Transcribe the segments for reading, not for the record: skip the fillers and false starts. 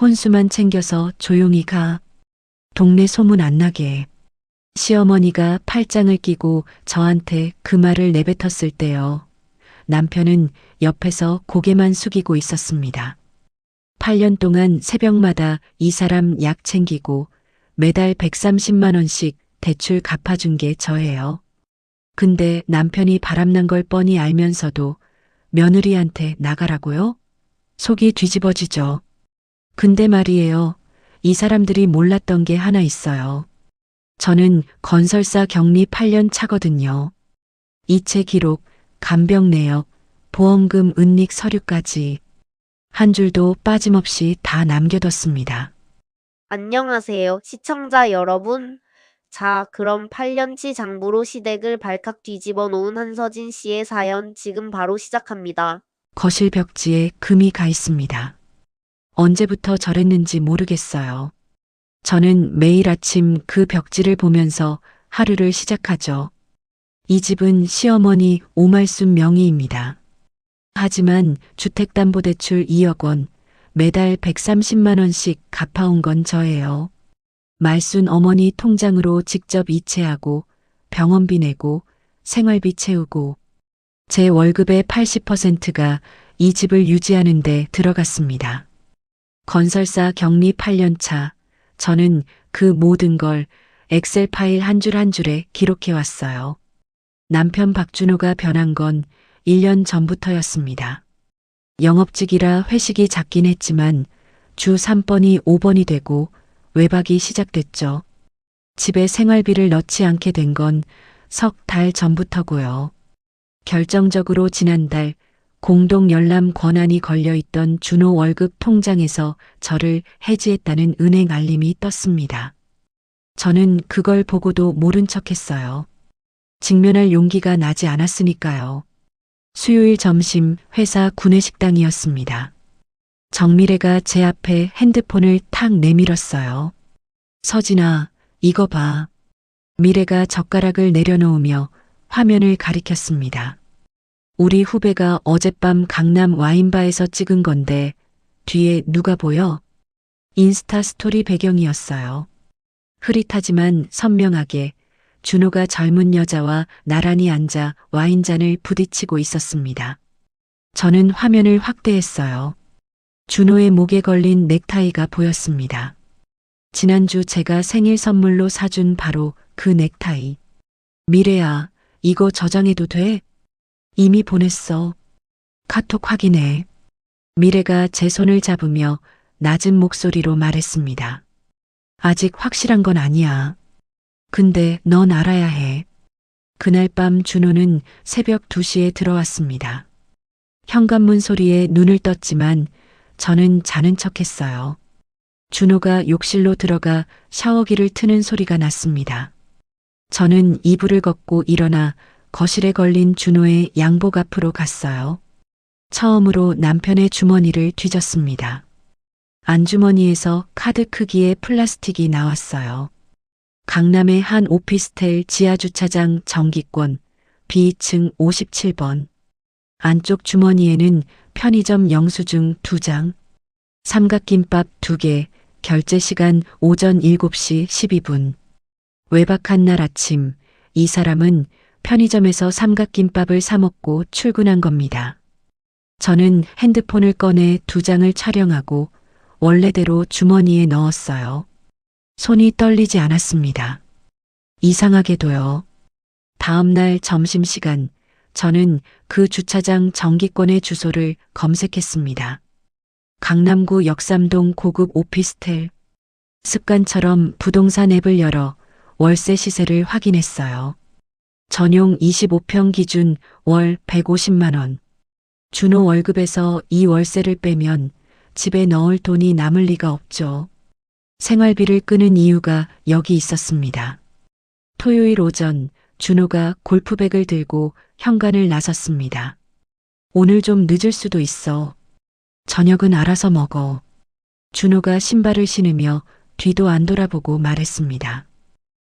혼수만 챙겨서 조용히 가. 동네 소문 안 나게. 시어머니가 팔짱을 끼고 저한테 그 말을 내뱉었을 때요. 남편은 옆에서 고개만 숙이고 있었습니다. 8년 동안 새벽마다 이 사람 약 챙기고 매달 130만 원씩 대출 갚아준 게 저예요. 근데 남편이 바람난 걸 뻔히 알면서도 며느리한테 나가라고요? 속이 뒤집어지죠. 근데 말이에요. 이 사람들이 몰랐던 게 하나 있어요. 저는 건설사 격리 8년 차거든요. 이체 기록, 간병 내역, 보험금 은닉 서류까지 한 줄도 빠짐없이 다 남겨뒀습니다. 안녕하세요, 시청자 여러분. 자, 그럼 8년치 장부로 시댁을 발칵 뒤집어 놓은 한서진 씨의 사연 지금 바로 시작합니다. 거실 벽지에 금이 가 있습니다. 언제부터 저랬는지 모르겠어요. 저는 매일 아침 그 벽지를 보면서 하루를 시작하죠. 이 집은 시어머니 오말순 명의입니다. 하지만 주택담보대출 2억 원, 매달 130만 원씩 갚아온 건 저예요. 말순 어머니 통장으로 직접 이체하고 병원비 내고 생활비 채우고 제 월급의 80%가 이 집을 유지하는 데 들어갔습니다. 건설사 격리 8년 차, 저는 그 모든 걸 엑셀 파일 한 줄 한 줄에 기록해 왔어요. 남편 박준호가 변한 건 1년 전부터였습니다. 영업직이라 회식이 작긴 했지만 주 3번이 5번이 되고 외박이 시작됐죠. 집에 생활비를 넣지 않게 된 건 석 달 전부터고요. 결정적으로 지난달 공동 열람 권한이 걸려있던 준호 월급 통장에서 저를 해지했다는 은행 알림이 떴습니다. 저는 그걸 보고도 모른 척했어요. 직면할 용기가 나지 않았으니까요. 수요일 점심 회사 구내식당이었습니다. 정미래가 제 앞에 핸드폰을 탁 내밀었어요. 서진아, 이거 봐. 미래가 젓가락을 내려놓으며 화면을 가리켰습니다. 우리 후배가 어젯밤 강남 와인바에서 찍은 건데 뒤에 누가 보여? 인스타 스토리 배경이었어요. 흐릿하지만 선명하게 준호가 젊은 여자와 나란히 앉아 와인잔을 부딪히고 있었습니다. 저는 화면을 확대했어요. 준호의 목에 걸린 넥타이가 보였습니다. 지난주 제가 생일 선물로 사준 바로 그 넥타이. 미래야, 이거 저장해도 돼? 이미 보냈어. 카톡 확인해. 미래가 제 손을 잡으며 낮은 목소리로 말했습니다. 아직 확실한 건 아니야. 근데 넌 알아야 해. 그날 밤 준호는 새벽 2시에 들어왔습니다. 현관문 소리에 눈을 떴지만 저는 자는 척했어요. 준호가 욕실로 들어가 샤워기를 트는 소리가 났습니다. 저는 이불을 걷고 일어나 거실에 걸린 준호의 양복 앞으로 갔어요. 처음으로 남편의 주머니를 뒤졌습니다. 안주머니에서 카드 크기의 플라스틱이 나왔어요. 강남의 한 오피스텔 지하주차장 정기권, B층 57번. 안쪽 주머니에는 편의점 영수증 2장, 삼각김밥 2개, 결제 시간 오전 7시 12분. 외박한 날 아침, 이 사람은 편의점에서 삼각김밥을 사 먹고 출근한 겁니다. 저는 핸드폰을 꺼내 2장을 촬영하고 원래대로 주머니에 넣었어요. 손이 떨리지 않았습니다. 이상하게도요. 다음 날 점심시간, 저는 그 주차장 정기권의 주소를 검색했습니다. 강남구 역삼동 고급 오피스텔. 습관처럼 부동산 앱을 열어 월세 시세를 확인했어요. 전용 25평 기준 월 150만 원. 준호 월급에서 이 월세를 빼면 집에 넣을 돈이 남을 리가 없죠. 생활비를 끄는 이유가 여기 있었습니다. 토요일 오전 준호가 골프백을 들고 현관을 나섰습니다. 오늘 좀 늦을 수도 있어. 저녁은 알아서 먹어. 준호가 신발을 신으며 뒤도 안 돌아보고 말했습니다.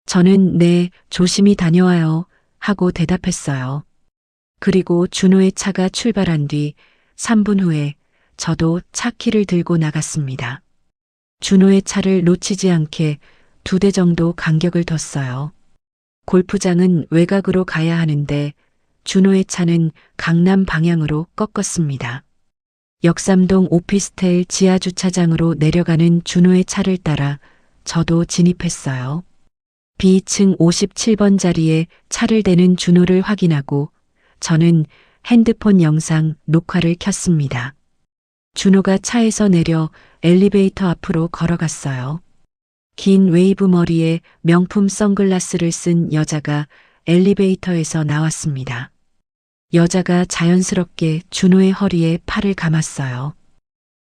저는 네, 조심히 다녀와요 하고 대답했어요. 그리고 준호의 차가 출발한 뒤 3분 후에 저도 차 키를 들고 나갔습니다. 준호의 차를 놓치지 않게 2대 정도 간격을 뒀어요. 골프장은 외곽으로 가야 하는데 준호의 차는 강남 방향으로 꺾었습니다. 역삼동 오피스텔 지하주차장으로 내려가는 준호의 차를 따라 저도 진입했어요. B층 57번 자리에 차를 대는 준호를 확인하고 저는 핸드폰 영상 녹화를 켰습니다. 준호가 차에서 내려 엘리베이터 앞으로 걸어갔어요. 긴 웨이브 머리에 명품 선글라스를 쓴 여자가 엘리베이터에서 나왔습니다. 여자가 자연스럽게 준호의 허리에 팔을 감았어요.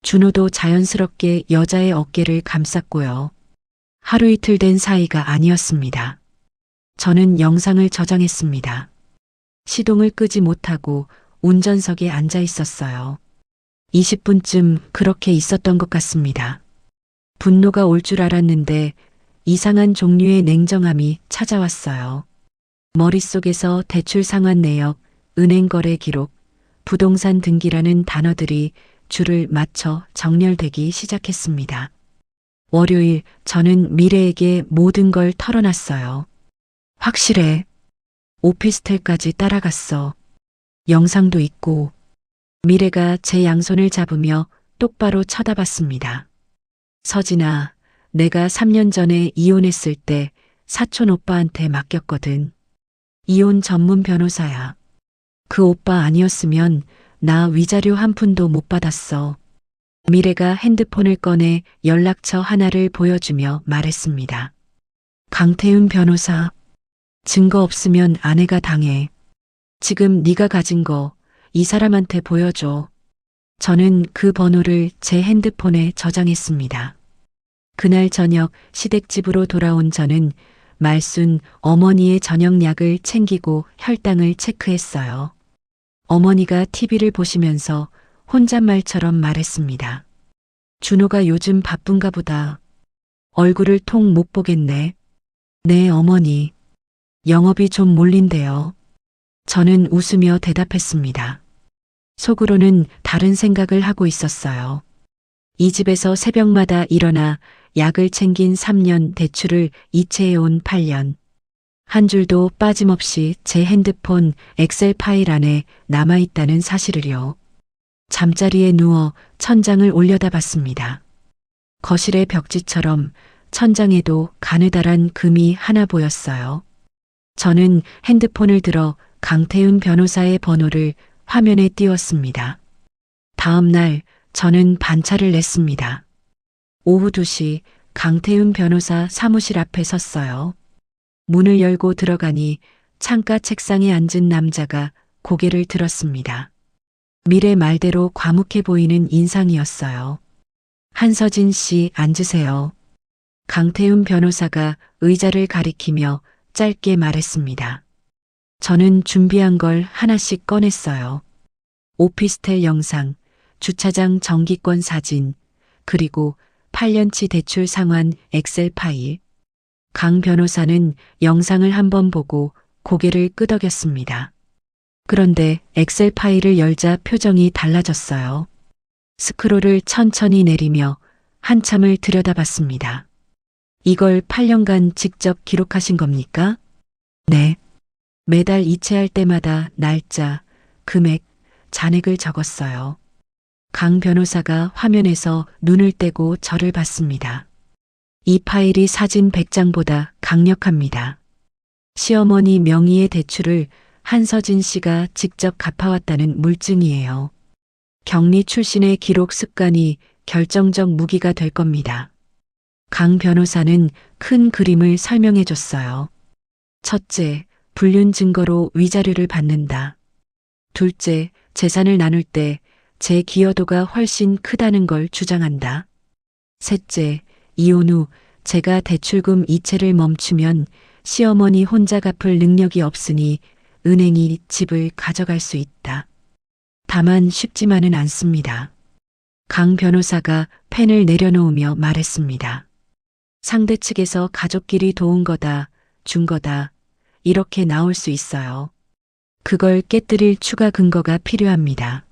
준호도 자연스럽게 여자의 어깨를 감쌌고요. 하루 이틀 된 사이가 아니었습니다. 저는 영상을 저장했습니다. 시동을 끄지 못하고 운전석에 앉아 있었어요. 20분쯤 그렇게 있었던 것 같습니다. 분노가 올 줄 알았는데 이상한 종류의 냉정함이 찾아왔어요. 머릿속에서 대출 상환 내역, 은행 거래 기록, 부동산 등기라는 단어들이 줄을 맞춰 정렬되기 시작했습니다. 월요일 저는 미래에게 모든 걸 털어놨어요. 확실해. 오피스텔까지 따라갔어. 영상도 있고. 미래가 제 양손을 잡으며 똑바로 쳐다봤습니다. 서진아, 내가 3년 전에 이혼했을 때 사촌 오빠한테 맡겼거든. 이혼 전문 변호사야. 그 오빠 아니었으면 나 위자료 한 푼도 못 받았어. 미래가 핸드폰을 꺼내 연락처 하나를 보여주며 말했습니다. 강태훈 변호사. 증거 없으면 아내가 당해. 지금 네가 가진 거 이 사람한테 보여줘. 저는 그 번호를 제 핸드폰에 저장했습니다. 그날 저녁 시댁집으로 돌아온 저는 말순 어머니의 저녁약을 챙기고 혈당을 체크했어요. 어머니가 TV를 보시면서 혼잣말처럼 말했습니다. 준호가 요즘 바쁜가 보다. 얼굴을 통 못 보겠네. 네, 어머니. 영업이 좀 몰린대요. 저는 웃으며 대답했습니다. 속으로는 다른 생각을 하고 있었어요. 이 집에서 새벽마다 일어나 약을 챙긴 3년, 대출을 이체해온 8년. 한 줄도 빠짐없이 제 핸드폰 엑셀 파일 안에 남아있다는 사실을요. 잠자리에 누워 천장을 올려다봤습니다. 거실의 벽지처럼 천장에도 가느다란 금이 하나 보였어요. 저는 핸드폰을 들어 강태훈 변호사의 번호를 화면에 띄웠습니다. 다음 날 저는 반차를 냈습니다. 오후 2시 강태훈 변호사 사무실 앞에 섰어요. 문을 열고 들어가니 창가 책상에 앉은 남자가 고개를 들었습니다. 미래 말대로 과묵해 보이는 인상이었어요. 한서진 씨, 앉으세요. 강태훈 변호사가 의자를 가리키며 짧게 말했습니다. 저는 준비한 걸 하나씩 꺼냈어요. 오피스텔 영상, 주차장 정기권 사진, 그리고 8년치 대출 상환 엑셀 파일. 강 변호사는 영상을 한번 보고 고개를 끄덕였습니다. 그런데 엑셀 파일을 열자 표정이 달라졌어요. 스크롤을 천천히 내리며 한참을 들여다봤습니다. 이걸 8년간 직접 기록하신 겁니까? 네. 매달 이체할 때마다 날짜, 금액, 잔액을 적었어요. 강 변호사가 화면에서 눈을 떼고 저를 봤습니다. 이 파일이 사진 100장보다 강력합니다. 시어머니 명의의 대출을 한서진 씨가 직접 갚아왔다는 물증이에요. 격리 출신의 기록 습관이 결정적 무기가 될 겁니다. 강 변호사는 큰 그림을 설명해 줬어요. 첫째, 불륜 증거로 위자료를 받는다. 둘째, 재산을 나눌 때 제 기여도가 훨씬 크다는 걸 주장한다. 셋째, 이혼 후 제가 대출금 이체를 멈추면 시어머니 혼자 갚을 능력이 없으니 은행이 집을 가져갈 수 있다. 다만 쉽지만은 않습니다. 강 변호사가 펜을 내려놓으며 말했습니다. 상대 측에서 가족끼리 도운 거다, 준 거다, 이렇게 나올 수 있어요. 그걸 깨뜨릴 추가 근거가 필요합니다.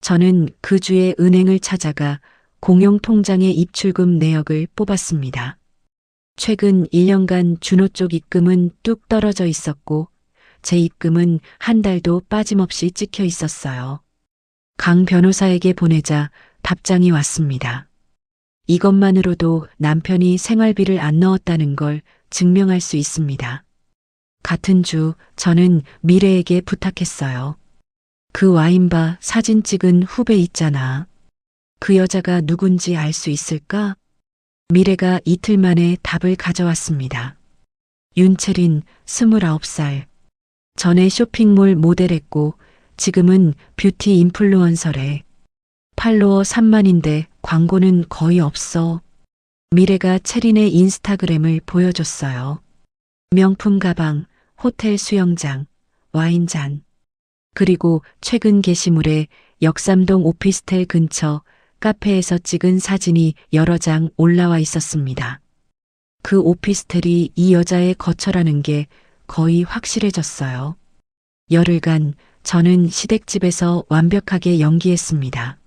저는 그 주에 은행을 찾아가 공용통장의 입출금 내역을 뽑았습니다. 최근 1년간 준호 쪽 입금은 뚝 떨어져 있었고 제 입금은 한 달도 빠짐없이 찍혀 있었어요. 강 변호사에게 보내자 답장이 왔습니다. 이것만으로도 남편이 생활비를 안 넣었다는 걸 증명할 수 있습니다. 같은 주 저는 미래에게 부탁했어요. 그 와인바 사진 찍은 후배 있잖아. 그 여자가 누군지 알 수 있을까? 미래가 이틀 만에 답을 가져왔습니다. 윤채린 29살. 전에 쇼핑몰 모델했고 지금은 뷰티 인플루언서래. 팔로워 3만인데 광고는 거의 없어. 미래가 채린의 인스타그램을 보여줬어요. 명품 가방, 호텔 수영장, 와인잔. 그리고 최근 게시물에 역삼동 오피스텔 근처 카페에서 찍은 사진이 여러 장 올라와 있었습니다. 그 오피스텔이 이 여자의 거처라는 게 거의 확실해졌어요. 열흘간 저는 시댁집에서 완벽하게 연기했습니다.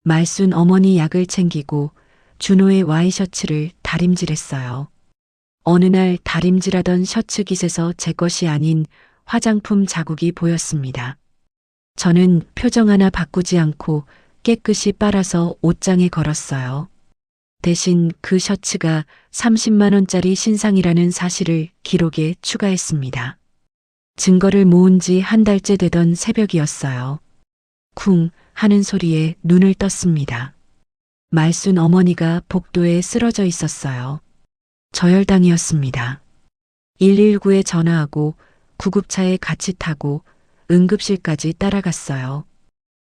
말순 어머니 약을 챙기고 준호의 와이셔츠를 다림질했어요. 어느 날 다림질하던 셔츠 깃에서 제 것이 아닌 화장품 자국이 보였습니다. 저는 표정 하나 바꾸지 않고 깨끗이 빨아서 옷장에 걸었어요. 대신 그 셔츠가 30만 원짜리 신상이라는 사실을 기록에 추가했습니다. 증거를 모은 지 한 달째 되던 새벽이었어요. 쿵 하는 소리에 눈을 떴습니다. 말순 어머니가 복도에 쓰러져 있었어요. 저혈당이었습니다. 119에 전화하고 구급차에 같이 타고 응급실까지 따라갔어요.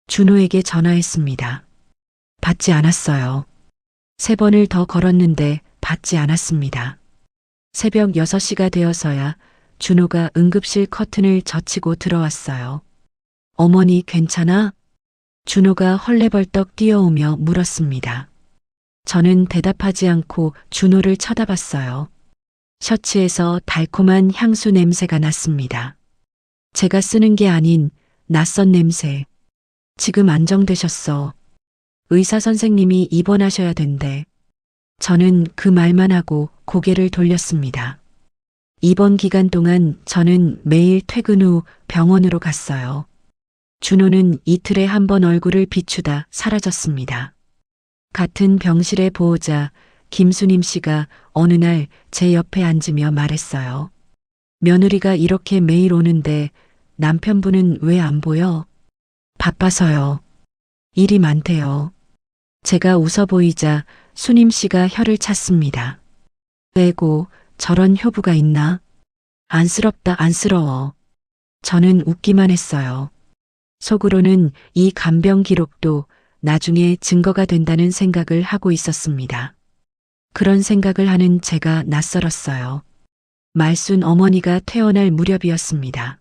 준호에게 전화했습니다. 받지 않았어요. 3번을 더 걸었는데 받지 않았습니다. 새벽 6시가 되어서야 준호가 응급실 커튼을 젖히고 들어왔어요. 어머니 괜찮아? 준호가 헐레벌떡 뛰어오며 물었습니다. 저는 대답하지 않고 준호를 쳐다봤어요. 셔츠에서 달콤한 향수 냄새가 났습니다. 제가 쓰는 게 아닌 낯선 냄새. 지금 안정되셨어. 의사 선생님이 입원하셔야 된대. 저는 그 말만 하고 고개를 돌렸습니다. 입원 기간 동안 저는 매일 퇴근 후 병원으로 갔어요. 준호는 이틀에 한 번 얼굴을 비추다 사라졌습니다. 같은 병실의 보호자 김수님 씨가 어느 날 제 옆에 앉으며 말했어요. 며느리가 이렇게 매일 오는데 남편분은 왜 안 보여? 바빠서요. 일이 많대요. 제가 웃어 보이자 수님 씨가 혀를 찼습니다. 에고 저런 효부가 있나? 안쓰럽다 안쓰러워. 저는 웃기만 했어요. 속으로는 이 간병 기록도 나중에 증거가 된다는 생각을 하고 있었습니다. 그런 생각을 하는 제가 낯설었어요. 말순 어머니가 퇴원할 무렵이었습니다.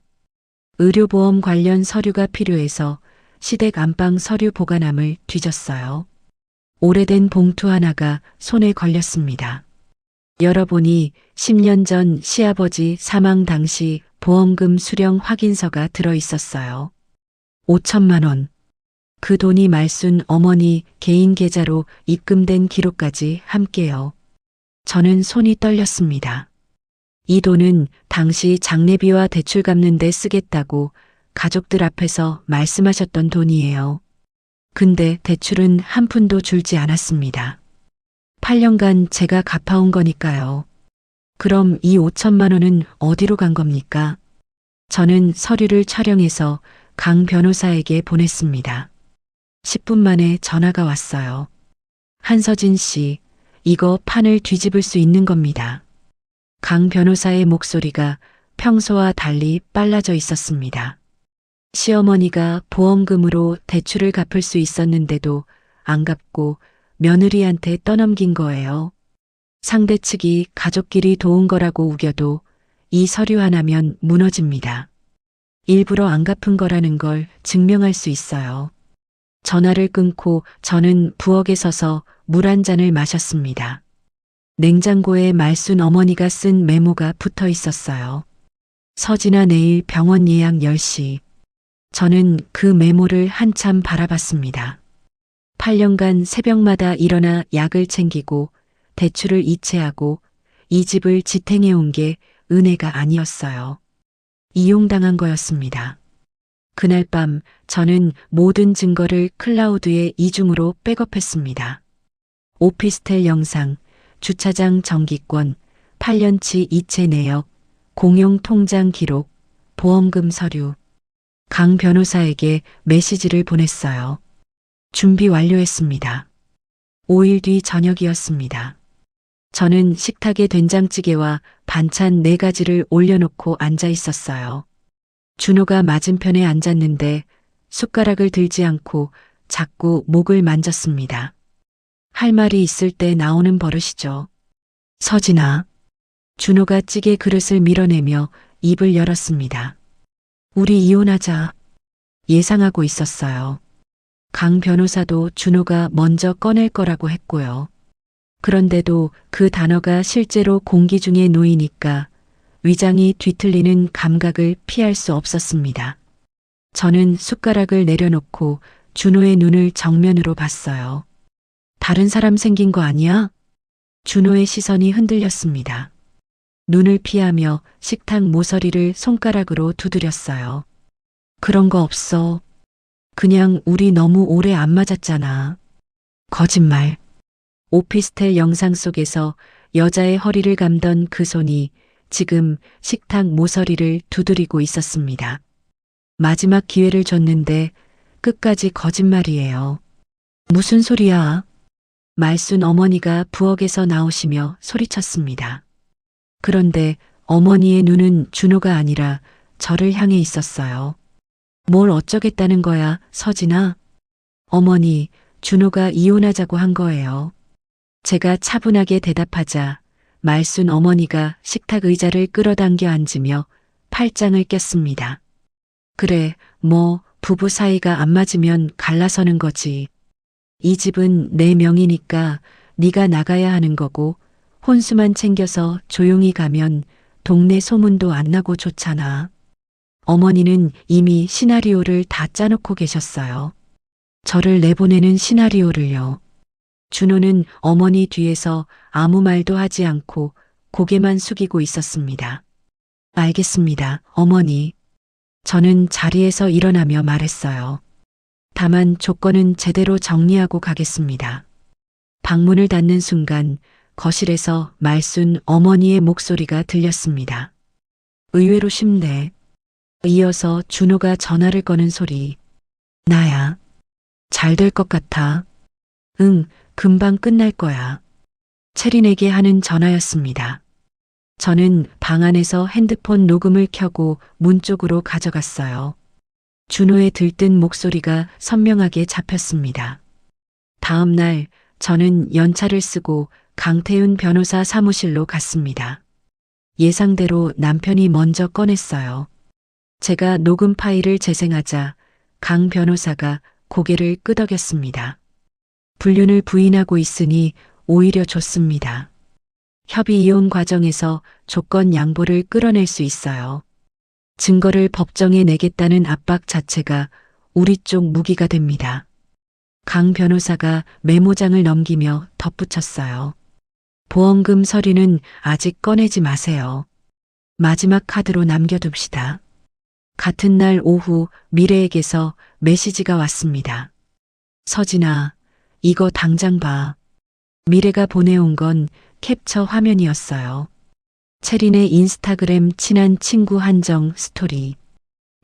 의료보험 관련 서류가 필요해서 시댁 안방 서류 보관함을 뒤졌어요. 오래된 봉투 하나가 손에 걸렸습니다. 열어보니 10년 전 시아버지 사망 당시 보험금 수령 확인서가 들어 있었어요. 5천만 원. 그 돈이 말순 어머니 개인 계좌로 입금된 기록까지 함께요. 저는 손이 떨렸습니다. 이 돈은 당시 장례비와 대출 갚는 데 쓰겠다고 가족들 앞에서 말씀하셨던 돈이에요. 근데 대출은 한 푼도 줄지 않았습니다. 8년간 제가 갚아온 거니까요. 그럼 이 5천만 원은 어디로 간 겁니까? 저는 서류를 촬영해서 강 변호사에게 보냈습니다. 10분 만에 전화가 왔어요. 한서진 씨, 이거 판을 뒤집을 수 있는 겁니다. 강 변호사의 목소리가 평소와 달리 빨라져 있었습니다. 시어머니가 보험금으로 대출을 갚을 수 있었는데도 안 갚고 며느리한테 떠넘긴 거예요. 상대 측이 가족끼리 도운 거라고 우겨도 이 서류 하나면 무너집니다. 일부러 안 갚은 거라는 걸 증명할 수 있어요. 전화를 끊고 저는 부엌에 서서 물 한 잔을 마셨습니다. 냉장고에 말순 어머니가 쓴 메모가 붙어 있었어요. 서진아 내일 병원 예약 10시. 저는 그 메모를 한참 바라봤습니다. 8년간 새벽마다 일어나 약을 챙기고 대출을 이체하고 이 집을 지탱해 온 게 은혜가 아니었어요. 이용당한 거였습니다. 그날 밤 저는 모든 증거를 클라우드에 이중으로 백업했습니다. 오피스텔 영상, 주차장 정기권, 8년치 이체 내역, 공용 통장 기록, 보험금 서류. 강 변호사에게 메시지를 보냈어요. 준비 완료했습니다. 5일 뒤 저녁이었습니다. 저는 식탁에 된장찌개와 반찬 4가지를 올려놓고 앉아 있었어요. 준호가 맞은편에 앉았는데 숟가락을 들지 않고 자꾸 목을 만졌습니다. 할 말이 있을 때 나오는 버릇이죠. 서진아. 준호가 찌개 그릇을 밀어내며 입을 열었습니다. 우리 이혼하자. 예상하고 있었어요. 강 변호사도 준호가 먼저 꺼낼 거라고 했고요. 그런데도 그 단어가 실제로 공기 중에 놓이니까 위장이 뒤틀리는 감각을 피할 수 없었습니다. 저는 숟가락을 내려놓고 준호의 눈을 정면으로 봤어요. 다른 사람 생긴 거 아니야? 준호의 시선이 흔들렸습니다. 눈을 피하며 식탁 모서리를 손가락으로 두드렸어요. 그런 거 없어. 그냥 우리 너무 오래 안 맞았잖아. 거짓말. 오피스텔 영상 속에서 여자의 허리를 감던 그 손이 지금 식탁 모서리를 두드리고 있었습니다. 마지막 기회를 줬는데 끝까지 거짓말이에요. 무슨 소리야? 말순 어머니가 부엌에서 나오시며 소리쳤습니다. 그런데 어머니의 눈은 준호가 아니라 저를 향해 있었어요. 뭘 어쩌겠다는 거야, 서진아? 어머니, 준호가 이혼하자고 한 거예요. 제가 차분하게 대답하자 말순 어머니가 식탁 의자를 끌어당겨 앉으며 팔짱을 꼈습니다. 그래, 뭐 부부 사이가 안 맞으면 갈라서는 거지. 이 집은 내 명이니까 네가 나가야 하는 거고 혼수만 챙겨서 조용히 가면 동네 소문도 안 나고 좋잖아. 어머니는 이미 시나리오를 다 짜놓고 계셨어요. 저를 내보내는 시나리오를요. 준호는 어머니 뒤에서 아무 말도 하지 않고 고개만 숙이고 있었습니다. 알겠습니다, 어머니. 저는 자리에서 일어나며 말했어요. 다만 조건은 제대로 정리하고 가겠습니다. 방문을 닫는 순간 거실에서 말순 어머니의 목소리가 들렸습니다. 의외로 쉽네. 이어서 준호가 전화를 거는 소리. 나야. 잘 될 것 같아. 응, 금방 끝날 거야. 체린에게 하는 전화였습니다. 저는 방 안에서 핸드폰 녹음을 켜고 문 쪽으로 가져갔어요. 준호의 들뜬 목소리가 선명하게 잡혔습니다. 다음 날 저는 연차를 쓰고 강태윤 변호사 사무실로 갔습니다. 예상대로 남편이 먼저 꺼냈어요. 제가 녹음 파일을 재생하자 강 변호사가 고개를 끄덕였습니다. 불륜을 부인하고 있으니 오히려 좋습니다. 협의 이혼 과정에서 조건 양보를 끌어낼 수 있어요. 증거를 법정에 내겠다는 압박 자체가 우리 쪽 무기가 됩니다. 강 변호사가 메모장을 넘기며 덧붙였어요. 보험금 서류는 아직 꺼내지 마세요. 마지막 카드로 남겨둡시다. 같은 날 오후 미래에게서 메시지가 왔습니다. 서진아, 이거 당장 봐. 미래가 보내온 건 캡처 화면이었어요. 체린의 인스타그램 친한 친구 한정 스토리.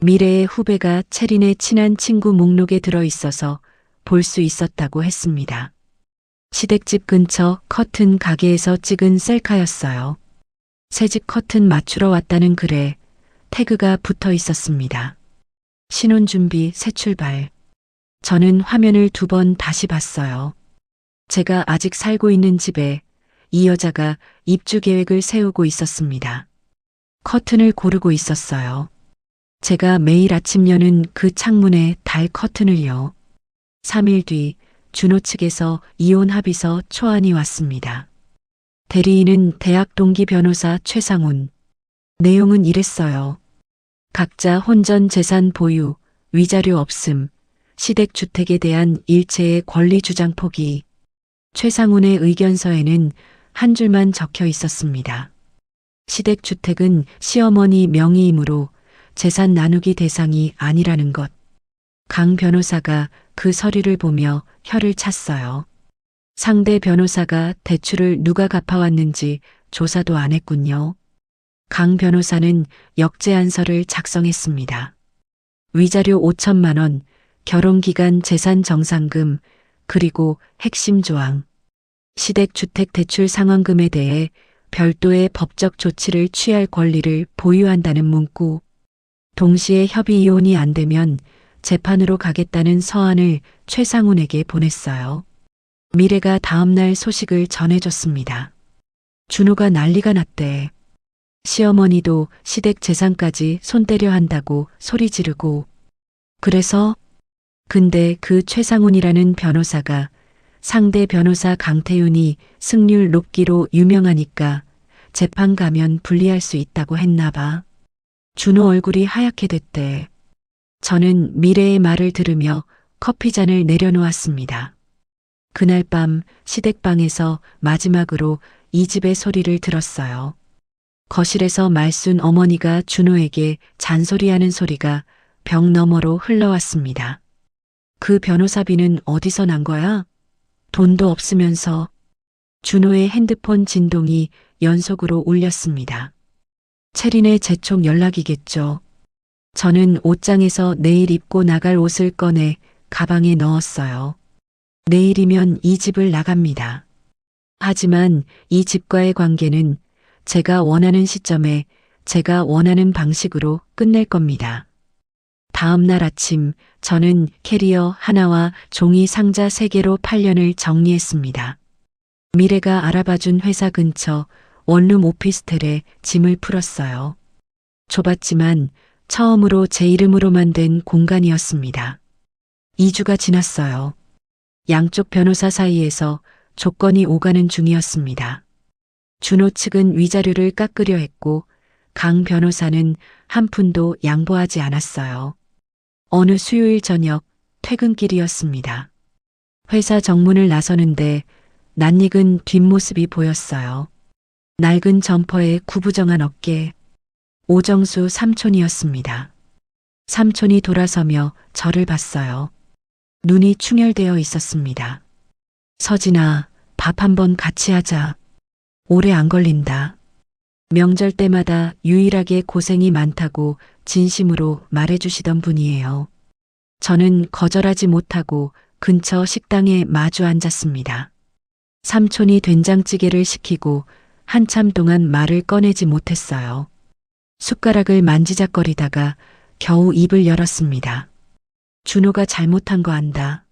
미래의 후배가 체린의 친한 친구 목록에 들어있어서 볼 수 있었다고 했습니다. 시댁집 근처 커튼 가게에서 찍은 셀카였어요. 새집 커튼 맞추러 왔다는 글에 태그가 붙어 있었습니다. 신혼준비 새 출발. 저는 화면을 2번 다시 봤어요. 제가 아직 살고 있는 집에 이 여자가 입주 계획을 세우고 있었습니다. 커튼을 고르고 있었어요. 제가 매일 아침 여는 그 창문에 달 커튼을요. 3일 뒤 준호 측에서 이혼 합의서 초안이 왔습니다. 대리인은 대학 동기 변호사 최상훈. 내용은 이랬어요. 각자 혼전 재산 보유, 위자료 없음, 시댁주택에 대한 일체의 권리 주장 포기. 최상훈의 의견서에는 한 줄만 적혀 있었습니다. 시댁주택은 시어머니 명의이므로 재산 나누기 대상이 아니라는 것. 강 변호사가 그 서류를 보며 혀를 찼어요. 상대 변호사가 대출을 누가 갚아왔는지 조사도 안 했군요. 강 변호사는 역제안서를 작성했습니다. 위자료 5천만 원, 결혼기간 재산 정산금, 그리고 핵심 조항. 시댁주택 대출 상환금에 대해 별도의 법적 조치를 취할 권리를 보유한다는 문구. 동시에 협의 이혼이 안 되면 재판으로 가겠다는 서한을 최상훈에게 보냈어요. 미래가 다음날 소식을 전해줬습니다. 준호가 난리가 났대. 시어머니도 시댁 재산까지 손때려 한다고 소리 지르고. 그래서 근데 그 최상훈이라는 변호사가 상대 변호사 강태윤이 승률 높기로 유명하니까 재판 가면 불리할 수 있다고 했나 봐. 준호 얼굴이 하얗게 됐대. 저는 미래의 말을 들으며 커피잔을 내려놓았습니다. 그날 밤 시댁방에서 마지막으로 이 집의 소리를 들었어요. 거실에서 말순 어머니가 준호에게 잔소리하는 소리가 벽 너머로 흘러왔습니다. 그 변호사비는 어디서 난 거야? 돈도 없으면서. 준호의 핸드폰 진동이 연속으로 울렸습니다. 채린의 재촉 연락이겠죠. 저는 옷장에서 내일 입고 나갈 옷을 꺼내 가방에 넣었어요. 내일이면 이 집을 나갑니다. 하지만 이 집과의 관계는 제가 원하는 시점에 제가 원하는 방식으로 끝낼 겁니다. 다음 날 아침 저는 캐리어 하나와 종이 상자 3개로 8년을 정리했습니다. 미래가 알아봐준 회사 근처 원룸 오피스텔에 짐을 풀었어요. 좁았지만 처음으로 제 이름으로만 된 공간이었습니다. 2주가 지났어요. 양쪽 변호사 사이에서 조건이 오가는 중이었습니다. 준호 측은 위자료를 깎으려 했고 강 변호사는 한 푼도 양보하지 않았어요. 어느 수요일 저녁 퇴근길이었습니다. 회사 정문을 나서는데 낯익은 뒷모습이 보였어요. 낡은 점퍼에 구부정한 어깨. 오정수 삼촌이었습니다. 삼촌이 돌아서며 저를 봤어요. 눈이 충혈되어 있었습니다. 서진아, 밥 한번 같이 하자. 오래 안 걸린다. 명절 때마다 유일하게 고생이 많다고 진심으로 말해주시던 분이에요. 저는 거절하지 못하고 근처 식당에 마주 앉았습니다. 삼촌이 된장찌개를 시키고 한참 동안 말을 꺼내지 못했어요. 숟가락을 만지작거리다가 겨우 입을 열었습니다. 준호가 잘못한 거 안다.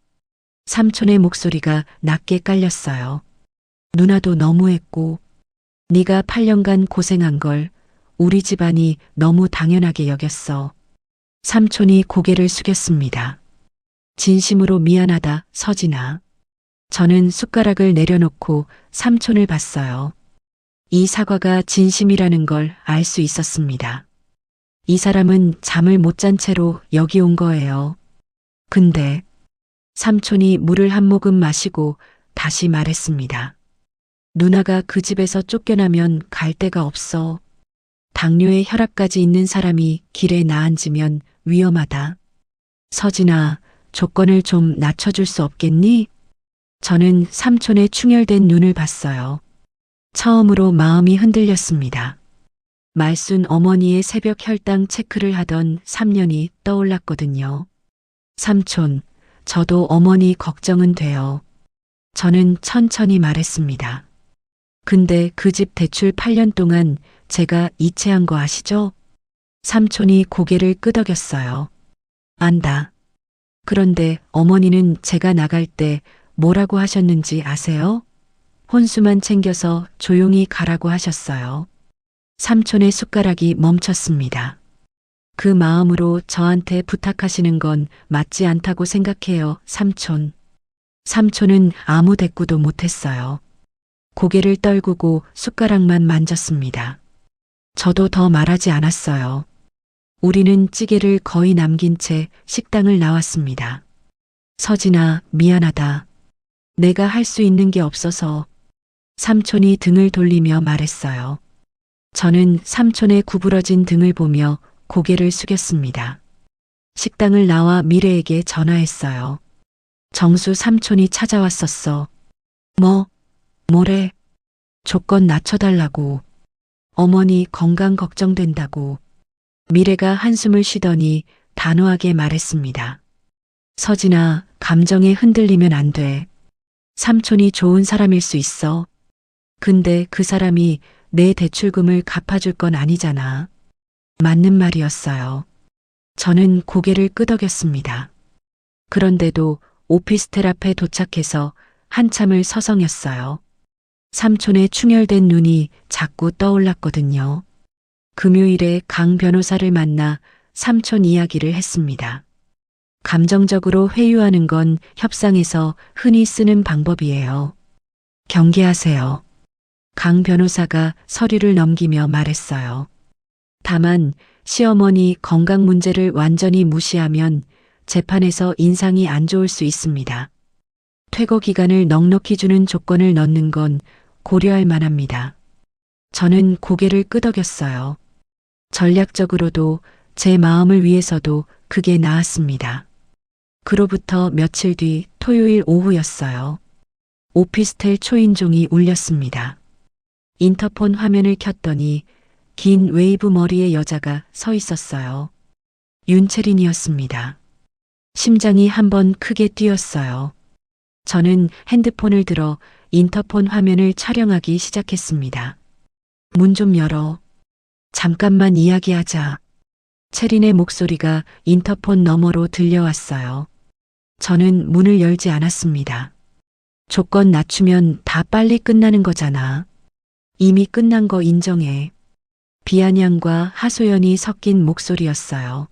삼촌의 목소리가 낮게 깔렸어요. 누나도 너무했고 네가 8년간 고생한 걸 우리 집안이 너무 당연하게 여겼어. 삼촌이 고개를 숙였습니다. 진심으로 미안하다, 서진아. 저는 숟가락을 내려놓고 삼촌을 봤어요. 이 사과가 진심이라는 걸 알 수 있었습니다. 이 사람은 잠을 못 잔 채로 여기 온 거예요. 근데 삼촌이 물을 한 모금 마시고 다시 말했습니다. 누나가 그 집에서 쫓겨나면 갈 데가 없어. 당뇨에 혈압까지 있는 사람이 길에 나앉으면 위험하다. 서진아, 조건을 좀 낮춰줄 수 없겠니? 저는 삼촌의 충혈된 눈을 봤어요. 처음으로 마음이 흔들렸습니다. 말순 어머니의 새벽 혈당 체크를 하던 3년이 떠올랐거든요. 삼촌, 저도 어머니 걱정은 돼요. 저는 천천히 말했습니다. 근데 그 집 대출 8년 동안 제가 이체한 거 아시죠? 삼촌이 고개를 끄덕였어요. 안다. 그런데 어머니는 제가 나갈 때 뭐라고 하셨는지 아세요? 혼수만 챙겨서 조용히 가라고 하셨어요. 삼촌의 숟가락이 멈췄습니다. 그 마음으로 저한테 부탁하시는 건 맞지 않다고 생각해요, 삼촌. 삼촌은 아무 대꾸도 못했어요. 고개를 떨구고 숟가락만 만졌습니다. 저도 더 말하지 않았어요. 우리는 찌개를 거의 남긴 채 식당을 나왔습니다. 서진아, 미안하다. 내가 할 수 있는 게 없어서. 삼촌이 등을 돌리며 말했어요. 저는 삼촌의 구부러진 등을 보며 고개를 숙였습니다. 식당을 나와 미래에게 전화했어요. 정수 삼촌이 찾아왔었어. 뭐래? 조건 낮춰달라고. 어머니 건강 걱정된다고. 미래가 한숨을 쉬더니 단호하게 말했습니다. 서진아, 감정에 흔들리면 안 돼. 삼촌이 좋은 사람일 수 있어. 근데 그 사람이 내 대출금을 갚아줄 건 아니잖아. 맞는 말이었어요. 저는 고개를 끄덕였습니다. 그런데도 오피스텔 앞에 도착해서 한참을 서성였어요. 삼촌의 충혈된 눈이 자꾸 떠올랐거든요. 금요일에 강 변호사를 만나 삼촌 이야기를 했습니다. 감정적으로 회유하는 건 협상에서 흔히 쓰는 방법이에요. 경계하세요. 강 변호사가 서류를 넘기며 말했어요. 다만 시어머니 건강 문제를 완전히 무시하면 재판에서 인상이 안 좋을 수 있습니다. 퇴거 기간을 넉넉히 주는 조건을 넣는 건 고려할 만합니다. 저는 고개를 끄덕였어요. 전략적으로도 제 마음을 위해서도 그게 나았습니다. 그로부터 며칠 뒤 토요일 오후였어요. 오피스텔 초인종이 울렸습니다. 인터폰 화면을 켰더니 긴 웨이브 머리의 여자가 서 있었어요. 윤채린이었습니다. 심장이 한번 크게 뛰었어요. 저는 핸드폰을 들어 인터폰 화면을 촬영하기 시작했습니다. 문 좀 열어. 잠깐만 이야기하자. 채린의 목소리가 인터폰 너머로 들려왔어요. 저는 문을 열지 않았습니다. 조건 낮추면 다 빨리 끝나는 거잖아. 이미 끝난 거 인정해. 비아냥과 하소연이 섞인 목소리였어요.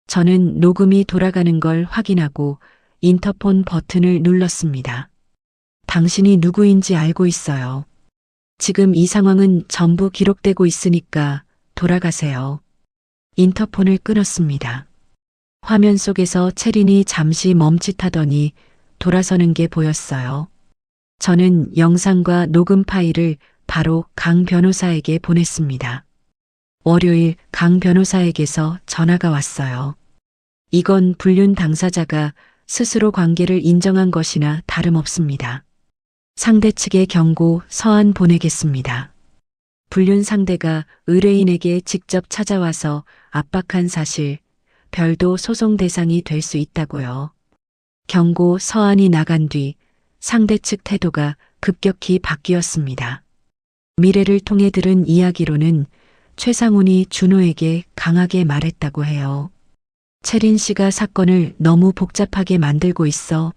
저는 녹음이 돌아가는 걸 확인하고 인터폰 버튼을 눌렀습니다. 당신이 누구인지 알고 있어요. 지금 이 상황은 전부 기록되고 있으니까 돌아가세요. 인터폰을 끊었습니다. 화면 속에서 채린이 잠시 멈칫하더니 돌아서는 게 보였어요. 저는 영상과 녹음 파일을 바로 강 변호사에게 보냈습니다. 월요일 강 변호사에게서 전화가 왔어요. 이건 불륜 당사자가 스스로 관계를 인정한 것이나 다름없습니다. 상대 측의 경고 서한 보내겠습니다. 불륜 상대가 의뢰인에게 직접 찾아와서 압박한 사실, 별도 소송 대상이 될 수 있다고요. 경고 서한이 나간 뒤 상대 측 태도가 급격히 바뀌었습니다. 미래를 통해 들은 이야기로는 최상훈이 준호에게 강하게 말했다고 해요. 채린 씨가 사건을 너무 복잡하게 만들고 있어.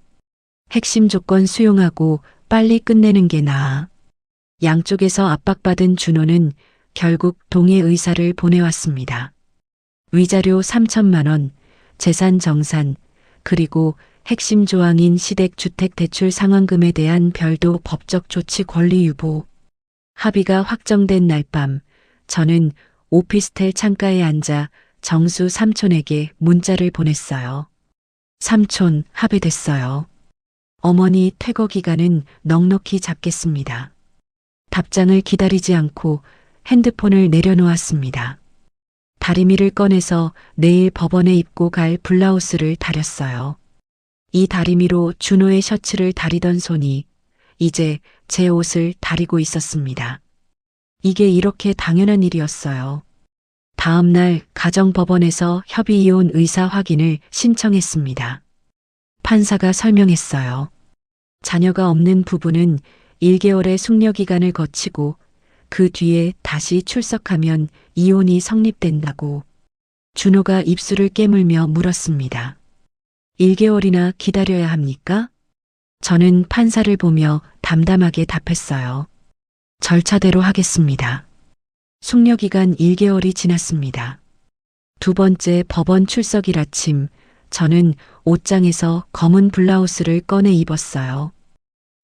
핵심 조건 수용하고 빨리 끝내는 게 나아. 양쪽에서 압박받은 준호는 결국 동의 의사를 보내왔습니다. 위자료 3천만 원, 재산 정산, 그리고 핵심 조항인 시댁 주택 대출 상환금에 대한 별도 법적 조치 권리 유보. 합의가 확정된 날 밤, 저는 오피스텔 창가에 앉아 정수 삼촌에게 문자를 보냈어요. 삼촌, 합의됐어요. 어머니 퇴거 기간은 넉넉히 잡겠습니다. 답장을 기다리지 않고 핸드폰을 내려놓았습니다. 다리미를 꺼내서 내일 법원에 입고 갈 블라우스를 다렸어요. 이 다리미로 준호의 셔츠를 다리던 손이 이제 제 옷을 다리고 있었습니다. 이게 이렇게 당연한 일이었어요. 다음 날 가정법원에서 협의이혼 의사 확인을 신청했습니다. 판사가 설명했어요. 자녀가 없는 부부는 1개월의 숙려기간을 거치고 그 뒤에 다시 출석하면 이혼이 성립된다고. 준호가 입술을 깨물며 물었습니다. 1개월이나 기다려야 합니까? 저는 판사를 보며 담담하게 답했어요. 절차대로 하겠습니다. 숙려기간 1개월이 지났습니다. 두 번째 법원 출석일 아침, 저는 옷장에서 검은 블라우스를 꺼내 입었어요.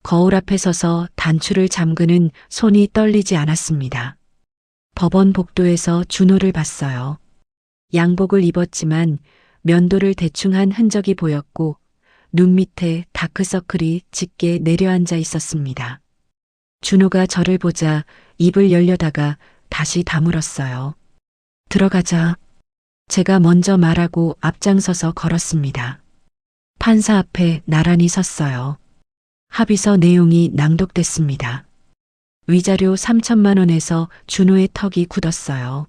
거울 앞에 서서 단추를 잠그는 손이 떨리지 않았습니다. 법원 복도에서 준호를 봤어요. 양복을 입었지만 면도를 대충 한 흔적이 보였고 눈 밑에 다크서클이 짙게 내려앉아 있었습니다. 준호가 저를 보자 입을 열려다가 다시 다물었어요. 들어가자. 제가 먼저 말하고 앞장서서 걸었습니다. 판사 앞에 나란히 섰어요. 합의서 내용이 낭독됐습니다. 위자료 3천만 원에서 준호의 턱이 굳었어요.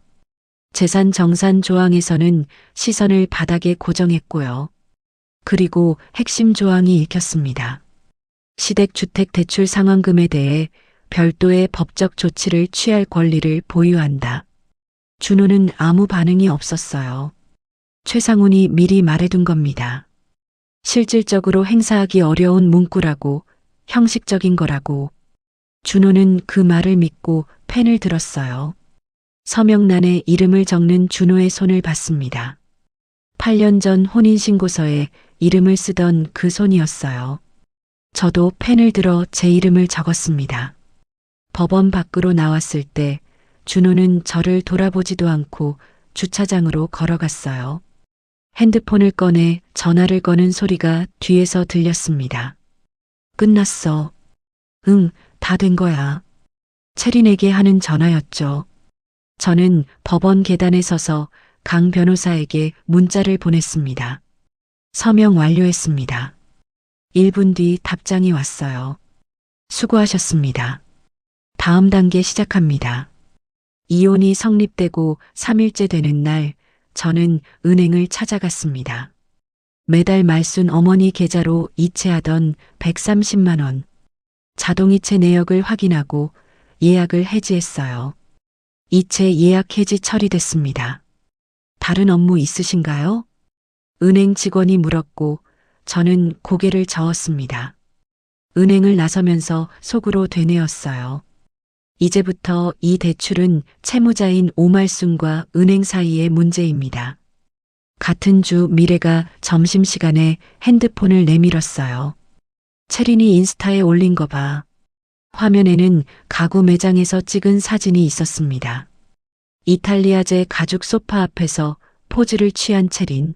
재산 정산 조항에서는 시선을 바닥에 고정했고요. 그리고 핵심 조항이 읽혔습니다. 시댁주택 대출 상환금에 대해 별도의 법적 조치를 취할 권리를 보유한다. 준호는 아무 반응이 없었어요. 최상훈이 미리 말해둔 겁니다. 실질적으로 행사하기 어려운 문구라고, 형식적인 거라고. 준호는 그 말을 믿고 펜을 들었어요. 서명란에 이름을 적는 준호의 손을 봤습니다. 8년 전 혼인신고서에 이름을 쓰던 그 손이었어요. 저도 펜을 들어 제 이름을 적었습니다. 법원 밖으로 나왔을 때 준호는 저를 돌아보지도 않고 주차장으로 걸어갔어요. 핸드폰을 꺼내 전화를 거는 소리가 뒤에서 들렸습니다. 끝났어. 응, 다 된 거야. 체린에게 하는 전화였죠. 저는 법원 계단에 서서 강 변호사에게 문자를 보냈습니다. 서명 완료했습니다. 1분 뒤 답장이 왔어요. 수고하셨습니다. 다음 단계 시작합니다. 이혼이 성립되고 3일째 되는 날, 저는 은행을 찾아갔습니다. 매달 말순 어머니 계좌로 이체하던 130만 원. 자동이체 내역을 확인하고 예약을 해지했어요. 이체 예약 해지 처리됐습니다. 다른 업무 있으신가요? 은행 직원이 물었고 저는 고개를 저었습니다. 은행을 나서면서 속으로 되뇌었어요. 이제부터 이 대출은 채무자인 오말순과 은행 사이의 문제입니다. 같은 주 미래가 점심시간에 핸드폰을 내밀었어요. 체린이 인스타에 올린 거 봐. 화면에는 가구 매장에서 찍은 사진이 있었습니다. 이탈리아제 가죽 소파 앞에서 포즈를 취한 체린.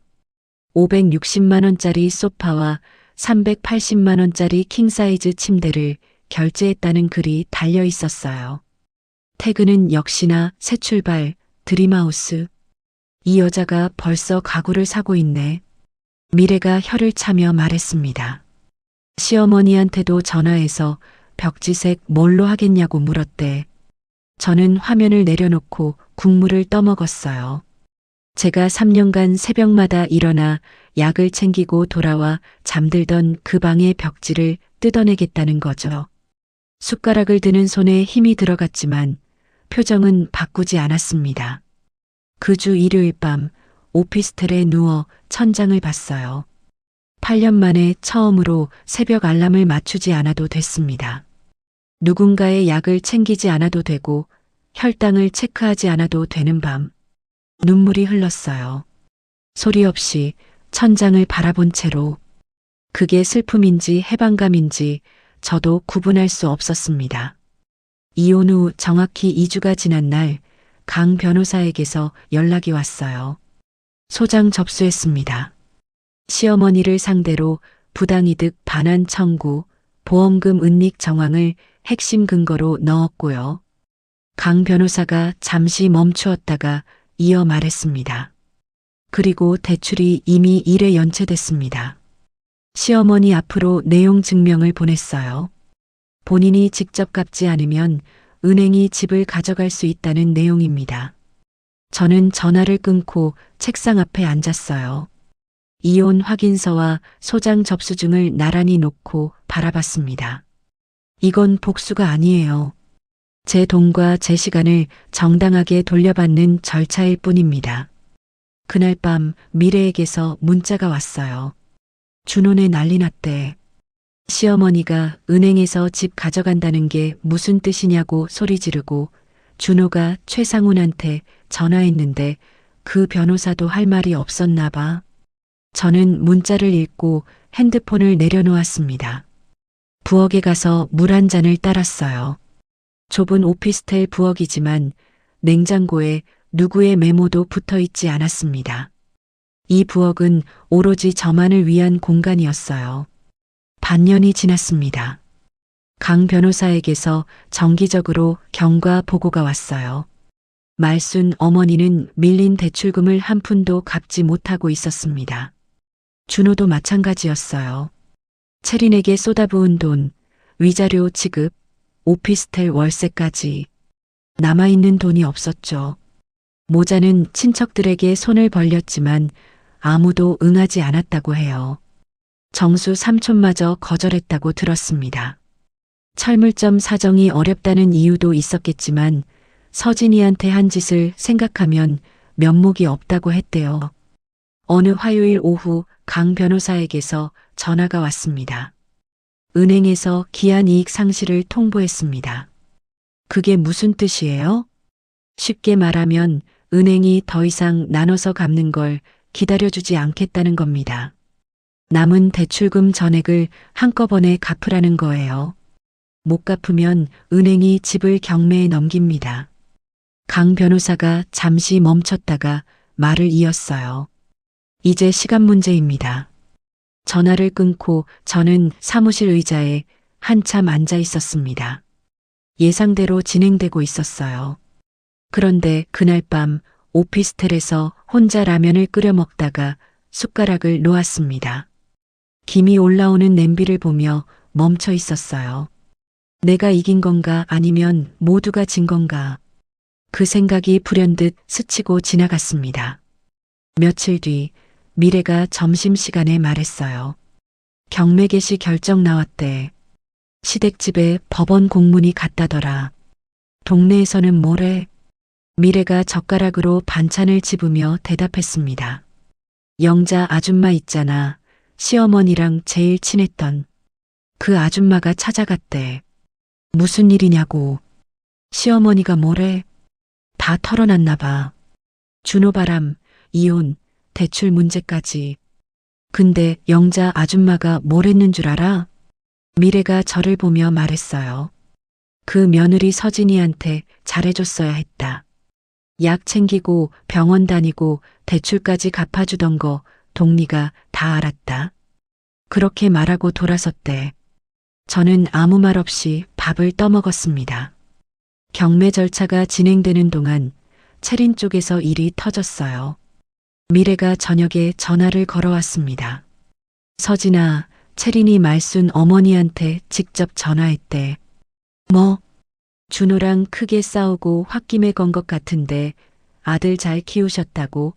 560만 원짜리 소파와 380만 원짜리 킹사이즈 침대를 결제했다는 글이 달려 있었어요. 태그는 역시나 새 출발, 드림하우스. 이 여자가 벌써 가구를 사고 있네. 미래가 혀를 차며 말했습니다. 시어머니한테도 전화해서 벽지색 뭘로 하겠냐고 물었대. 저는 화면을 내려놓고 국물을 떠먹었어요. 제가 3년간 새벽마다 일어나 약을 챙기고 돌아와 잠들던 그 방의 벽지를 뜯어내겠다는 거죠. 숟가락을 드는 손에 힘이 들어갔지만 표정은 바꾸지 않았습니다. 그 주 일요일 밤 오피스텔에 누워 천장을 봤어요. 8년 만에 처음으로 새벽 알람을 맞추지 않아도 됐습니다. 누군가의 약을 챙기지 않아도 되고 혈당을 체크하지 않아도 되는 밤. 눈물이 흘렀어요. 소리 없이 천장을 바라본 채로. 그게 슬픔인지 해방감인지 저도 구분할 수 없었습니다. 이혼 후 정확히 2주가 지난 날 강 변호사에게서 연락이 왔어요. 소장 접수했습니다. 시어머니를 상대로 부당이득 반환 청구, 보험금 은닉 정황을 핵심 근거로 넣었고요. 강 변호사가 잠시 멈추었다가 이어 말했습니다. 그리고 대출이 이미 1회 연체됐습니다. 시어머니 앞으로 내용 증명을 보냈어요. 본인이 직접 갚지 않으면 은행이 집을 가져갈 수 있다는 내용입니다. 저는 전화를 끊고 책상 앞에 앉았어요. 이혼 확인서와 소장 접수증을 나란히 놓고 바라봤습니다. 이건 복수가 아니에요. 제 돈과 제 시간을 정당하게 돌려받는 절차일 뿐입니다. 그날 밤 미래에게서 문자가 왔어요. 준호네 난리 났대. 시어머니가 은행에서 집 가져간다는 게 무슨 뜻이냐고 소리 지르고 준호가 최상훈한테 전화했는데 그 변호사도 할 말이 없었나 봐. 저는 문자를 읽고 핸드폰을 내려놓았습니다. 부엌에 가서 물 한 잔을 따랐어요. 좁은 오피스텔 부엌이지만 냉장고에 누구의 메모도 붙어 있지 않았습니다. 이 부엌은 오로지 저만을 위한 공간이었어요. 반년이 지났습니다. 강 변호사에게서 정기적으로 경과 보고가 왔어요. 말순 어머니는 밀린 대출금을 한 푼도 갚지 못하고 있었습니다. 준호도 마찬가지였어요. 채린에게 쏟아부은 돈, 위자료 지급, 오피스텔 월세까지 남아있는 돈이 없었죠. 모자는 친척들에게 손을 벌렸지만 아무도 응하지 않았다고 해요. 정수 삼촌마저 거절했다고 들었습니다. 철물점 사정이 어렵다는 이유도 있었겠지만 서진이한테 한 짓을 생각하면 면목이 없다고 했대요. 어느 화요일 오후 강 변호사에게서 전화가 왔습니다. 은행에서 기한이익 상실을 통보했습니다. 그게 무슨 뜻이에요? 쉽게 말하면 은행이 더 이상 나눠서 갚는 걸 기다려주지 않겠다는 겁니다. 남은 대출금 전액을 한꺼번에 갚으라는 거예요. 못 갚으면 은행이 집을 경매에 넘깁니다. 강 변호사가 잠시 멈췄다가 말을 이었어요. 이제 시간 문제입니다. 전화를 끊고 저는 사무실 의자에 한참 앉아 있었습니다. 예상대로 진행되고 있었어요. 그런데 그날 밤 오피스텔에서 혼자 라면을 끓여 먹다가 숟가락을 놓았습니다. 김이 올라오는 냄비를 보며 멈춰 있었어요. 내가 이긴 건가 아니면 모두가 진 건가. 그 생각이 불현듯 스치고 지나갔습니다. 며칠 뒤 미래가 점심시간에 말했어요. 경매 개시 결정 나왔대. 시댁집에 법원 공문이 갔다더라. 동네에서는 뭐래? 미래가 젓가락으로 반찬을 집으며 대답했습니다. 영자 아줌마 있잖아. 시어머니랑 제일 친했던. 그 아줌마가 찾아갔대. 무슨 일이냐고. 시어머니가 뭐래? 다 털어놨나 봐. 준호바람, 이혼, 대출 문제까지. 근데 영자 아줌마가 뭘 했는 줄 알아? 미래가 저를 보며 말했어요. 그 며느리 서진이한테 잘해줬어야 했다. 약 챙기고 병원 다니고 대출까지 갚아주던 거 동리가 다 알았다. 그렇게 말하고 돌아섰대. 저는 아무 말 없이 밥을 떠먹었습니다. 경매 절차가 진행되는 동안 채린 쪽에서 일이 터졌어요. 미래가 저녁에 전화를 걸어왔습니다. 서진아, 채린이 말순 어머니한테 직접 전화했대. 뭐? 준호랑 크게 싸우고 홧김에 건 것 같은데 아들 잘 키우셨다고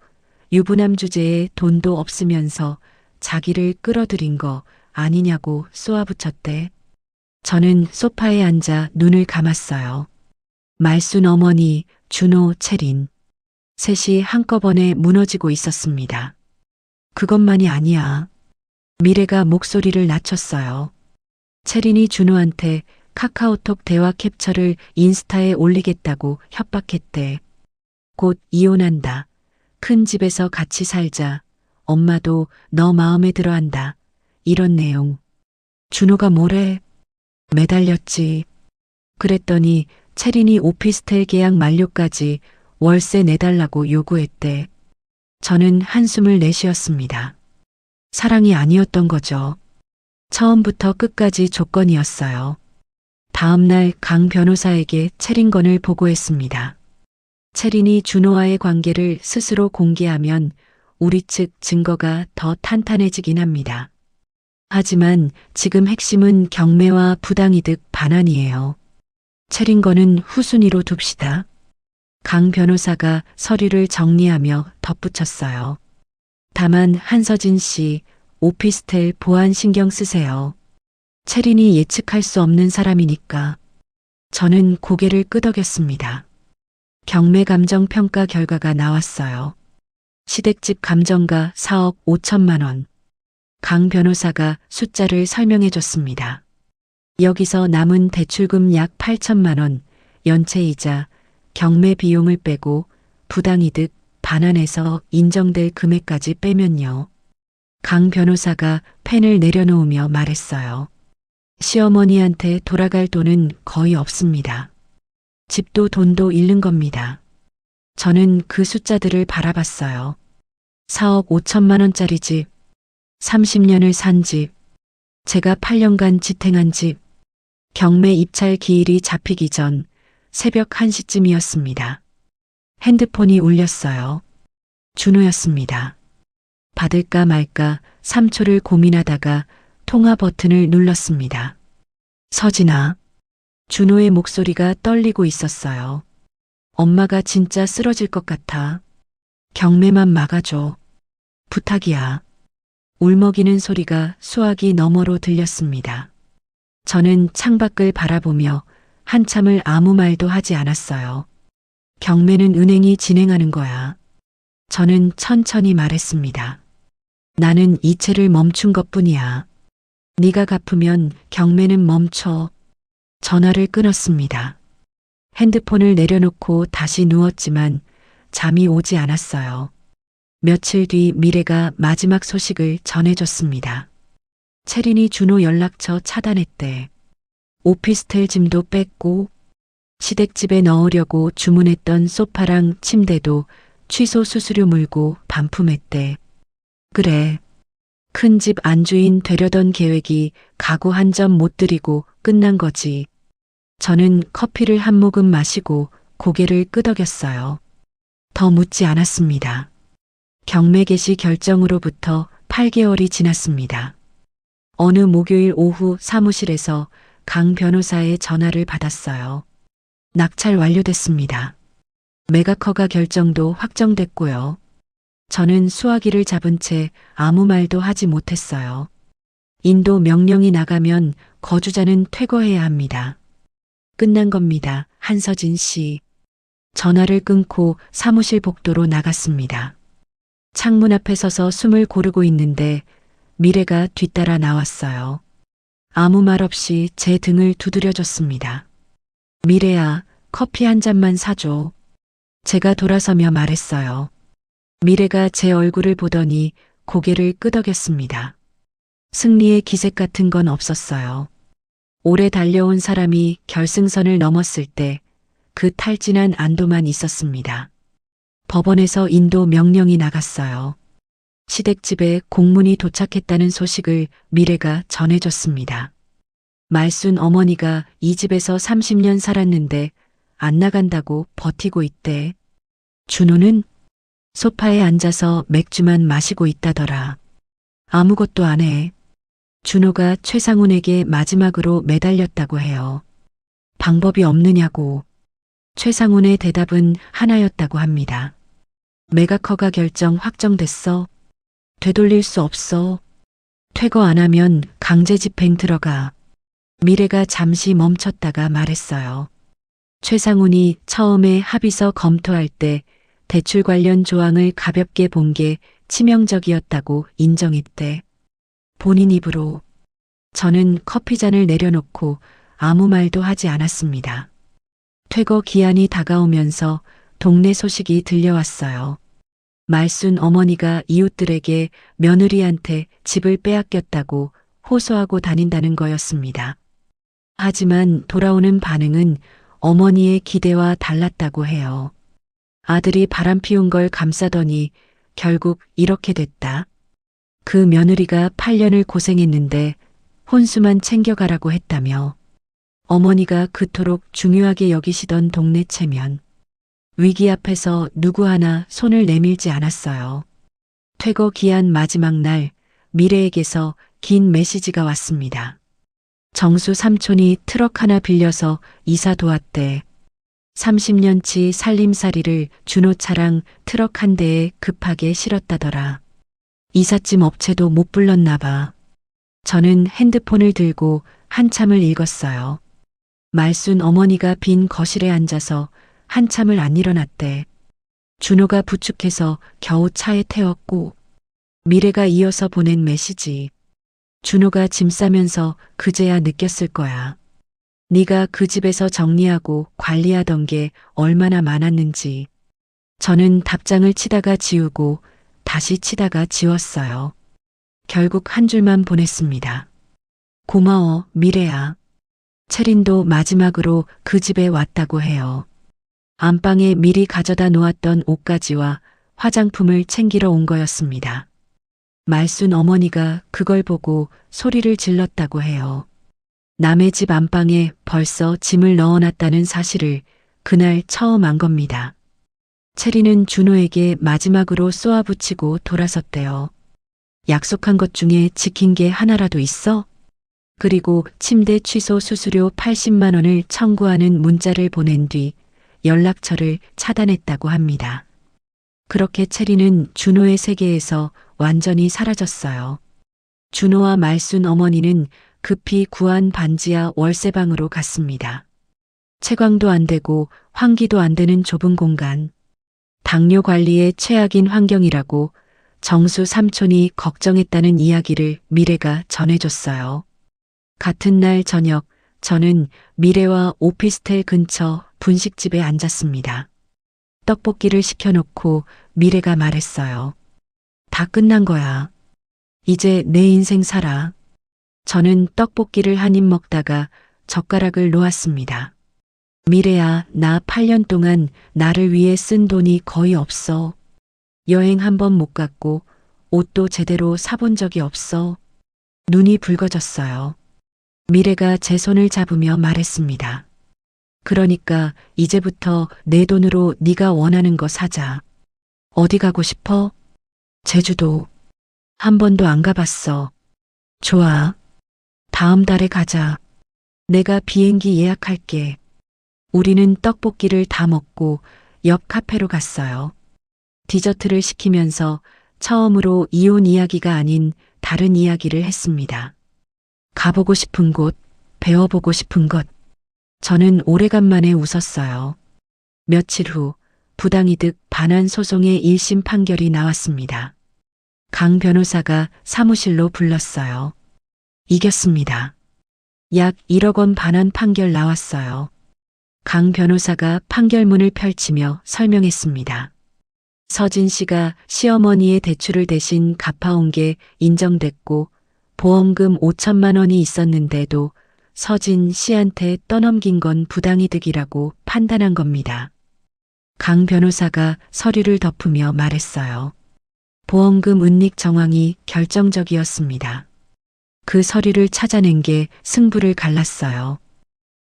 유부남 주제에 돈도 없으면서 자기를 끌어들인 거 아니냐고 쏘아붙였대. 저는 소파에 앉아 눈을 감았어요. 말순 어머니, 준호, 채린. 셋이 한꺼번에 무너지고 있었습니다. 그것만이 아니야. 미래가 목소리를 낮췄어요. 채린이 준호한테 카카오톡 대화 캡처를 인스타에 올리겠다고 협박했대. 곧 이혼한다. 큰 집에서 같이 살자. 엄마도 너 마음에 들어한다. 이런 내용. 준호가 뭐래? 매달렸지. 그랬더니 채린이 오피스텔 계약 만료까지 월세 내달라고 요구했대. 저는 한숨을 내쉬었습니다. 사랑이 아니었던 거죠. 처음부터 끝까지 조건이었어요. 다음 날 강 변호사에게 채린 건을 보고했습니다. 채린이 준호와의 관계를 스스로 공개하면 우리 측 증거가 더 탄탄해지긴 합니다. 하지만 지금 핵심은 경매와 부당이득 반환이에요. 채린 거는 후순위로 둡시다. 강 변호사가 서류를 정리하며 덧붙였어요. 다만 한서진 씨, 오피스텔 보안 신경 쓰세요. 채린이 예측할 수 없는 사람이니까. 저는 고개를 끄덕였습니다. 경매 감정 평가 결과가 나왔어요. 시댁집 감정가 4억 5천만 원. 강 변호사가 숫자를 설명해 줬습니다. 여기서 남은 대출금 약 8천만 원, 연체이자, 경매 비용을 빼고 부당이득 반환해서 인정될 금액까지 빼면요. 강 변호사가 펜을 내려놓으며 말했어요. 시어머니한테 돌아갈 돈은 거의 없습니다. 집도 돈도 잃는 겁니다. 저는 그 숫자들을 바라봤어요. 4억 5천만 원짜리 집, 30년을 산 집, 제가 8년간 지탱한 집, 경매 입찰 기일이 잡히기 전 새벽 1시쯤이었습니다. 핸드폰이 울렸어요. 준호였습니다. 받을까 말까 3초를 고민하다가 통화 버튼을 눌렀습니다. 서진아. 준호의 목소리가 떨리고 있었어요. 엄마가 진짜 쓰러질 것 같아. 경매만 막아줘. 부탁이야. 울먹이는 소리가 수화기 너머로 들렸습니다. 저는 창밖을 바라보며 한참을 아무 말도 하지 않았어요. 경매는 은행이 진행하는 거야. 저는 천천히 말했습니다. 나는 이체를 멈춘 것뿐이야. 네가 갚으면 경매는 멈춰. 전화를 끊었습니다. 핸드폰을 내려놓고 다시 누웠지만 잠이 오지 않았어요. 며칠 뒤 미래가 마지막 소식을 전해줬습니다. 채린이 준호 연락처 차단했대. 오피스텔 짐도 뺐고 시댁집에 넣으려고 주문했던 소파랑 침대도 취소 수수료 물고 반품했대. 그래. 큰 집 안주인 되려던 계획이 가구 한 점 못 들이고 끝난 거지. 저는 커피를 한 모금 마시고 고개를 끄덕였어요. 더 묻지 않았습니다. 경매 개시 결정으로부터 8개월이 지났습니다. 어느 목요일 오후 사무실에서 강 변호사의 전화를 받았어요. 낙찰 완료됐습니다. 매각허가 결정도 확정됐고요. 저는 수화기를 잡은 채 아무 말도 하지 못했어요. 인도 명령이 나가면 거주자는 퇴거해야 합니다. 끝난 겁니다. 한서진 씨. 전화를 끊고 사무실 복도로 나갔습니다. 창문 앞에 서서 숨을 고르고 있는데 미래가 뒤따라 나왔어요. 아무 말 없이 제 등을 두드려줬습니다. 미래야, 커피 한 잔만 사줘. 제가 돌아서며 말했어요. 미래가 제 얼굴을 보더니 고개를 끄덕였습니다. 승리의 기색 같은 건 없었어요. 오래 달려온 사람이 결승선을 넘었을 때 그 탈진한 안도만 있었습니다. 법원에서 인도 명령이 나갔어요. 시댁집에 공문이 도착했다는 소식을 미래가 전해줬습니다. 말순 어머니가 이 집에서 30년 살았는데 안 나간다고 버티고 있대. 준호는 소파에 앉아서 맥주만 마시고 있다더라. 아무것도 안 해. 준호가 최상훈에게 마지막으로 매달렸다고 해요. 방법이 없느냐고. 최상훈의 대답은 하나였다고 합니다. 매각허가 결정 확정됐어. 되돌릴 수 없어. 퇴거 안 하면 강제 집행 들어가. 미래가 잠시 멈췄다가 말했어요. 최상훈이 처음에 합의서 검토할 때 대출 관련 조항을 가볍게 본 게 치명적이었다고 인정했대. 본인 입으로. 저는 커피잔을 내려놓고 아무 말도 하지 않았습니다. 퇴거 기한이 다가오면서 동네 소식이 들려왔어요. 말순 어머니가 이웃들에게 며느리한테 집을 빼앗겼다고 호소하고 다닌다는 거였습니다. 하지만 돌아오는 반응은 어머니의 기대와 달랐다고 해요. 아들이 바람 피운 걸 감싸더니 결국 이렇게 됐다. 그 며느리가 8년을 고생했는데 혼수만 챙겨가라고 했다며. 어머니가 그토록 중요하게 여기시던 동네 체면. 위기 앞에서 누구 하나 손을 내밀지 않았어요. 퇴거 기한 마지막 날 미래에게서 긴 메시지가 왔습니다. 정수 삼촌이 트럭 하나 빌려서 이사 도왔대. 30년치 살림살이를 준호 차랑 트럭 한 대에 급하게 실었다더라. 이삿짐 업체도 못 불렀나 봐. 저는 핸드폰을 들고 한참을 읽었어요. 말순 어머니가 빈 거실에 앉아서 한참을 안 일어났대. 준호가 부축해서 겨우 차에 태웠고 미래가 이어서 보낸 메시지. 준호가 짐 싸면서 그제야 느꼈을 거야. 네가 그 집에서 정리하고 관리하던 게 얼마나 많았는지. 저는 답장을 치다가 지우고 다시 치다가 지웠어요. 결국 한 줄만 보냈습니다. 고마워, 미래야. 채린도 마지막으로 그 집에 왔다고 해요. 안방에 미리 가져다 놓았던 옷가지와 화장품을 챙기러 온 거였습니다. 말순 어머니가 그걸 보고 소리를 질렀다고 해요. 남의 집 안방에 벌써 짐을 넣어놨다는 사실을 그날 처음 안 겁니다. 체리는 준호에게 마지막으로 쏘아붙이고 돌아섰대요. 약속한 것 중에 지킨 게 하나라도 있어? 그리고 침대 취소 수수료 80만 원을 청구하는 문자를 보낸 뒤 연락처를 차단했다고 합니다. 그렇게 체리는 준호의 세계에서 완전히 사라졌어요. 준호와 말순 어머니는 급히 구한 반지하 월세방으로 갔습니다. 채광도 안 되고 환기도 안 되는 좁은 공간. 당뇨 관리에 최악인 환경이라고 정수 삼촌이 걱정했다는 이야기를 미래가 전해줬어요. 같은 날 저녁, 저는 미래와 오피스텔 근처 분식집에 앉았습니다. 떡볶이를 시켜놓고 미래가 말했어요. 다 끝난 거야. 이제 내 인생 살아. 저는 떡볶이를 한 입 먹다가 젓가락을 놓았습니다. 미래야, 나 8년 동안 나를 위해 쓴 돈이 거의 없어. 여행 한 번 못 갔고 옷도 제대로 사본 적이 없어. 눈이 붉어졌어요. 미래가 제 손을 잡으며 말했습니다. 그러니까 이제부터 내 돈으로 네가 원하는 거 사자. 어디 가고 싶어? 제주도. 한 번도 안 가봤어. 좋아. 다음 달에 가자. 내가 비행기 예약할게. 우리는 떡볶이를 다 먹고 옆 카페로 갔어요. 디저트를 시키면서 처음으로 이혼 이야기가 아닌 다른 이야기를 했습니다. 가보고 싶은 곳, 배워보고 싶은 것. 저는 오래간만에 웃었어요. 며칠 후 부당이득 반환 소송의 1심 판결이 나왔습니다. 강 변호사가 사무실로 불렀어요. 이겼습니다. 약 1억 원 반환 판결 나왔어요. 강 변호사가 판결문을 펼치며 설명했습니다. 서진 씨가 시어머니의 대출을 대신 갚아온 게 인정됐고 보험금 5천만 원이 있었는데도 서진 씨한테 떠넘긴 건 부당이득이라고 판단한 겁니다. 강 변호사가 서류를 덮으며 말했어요. 보험금 은닉 정황이 결정적이었습니다. 그 서류를 찾아낸 게 승부를 갈랐어요.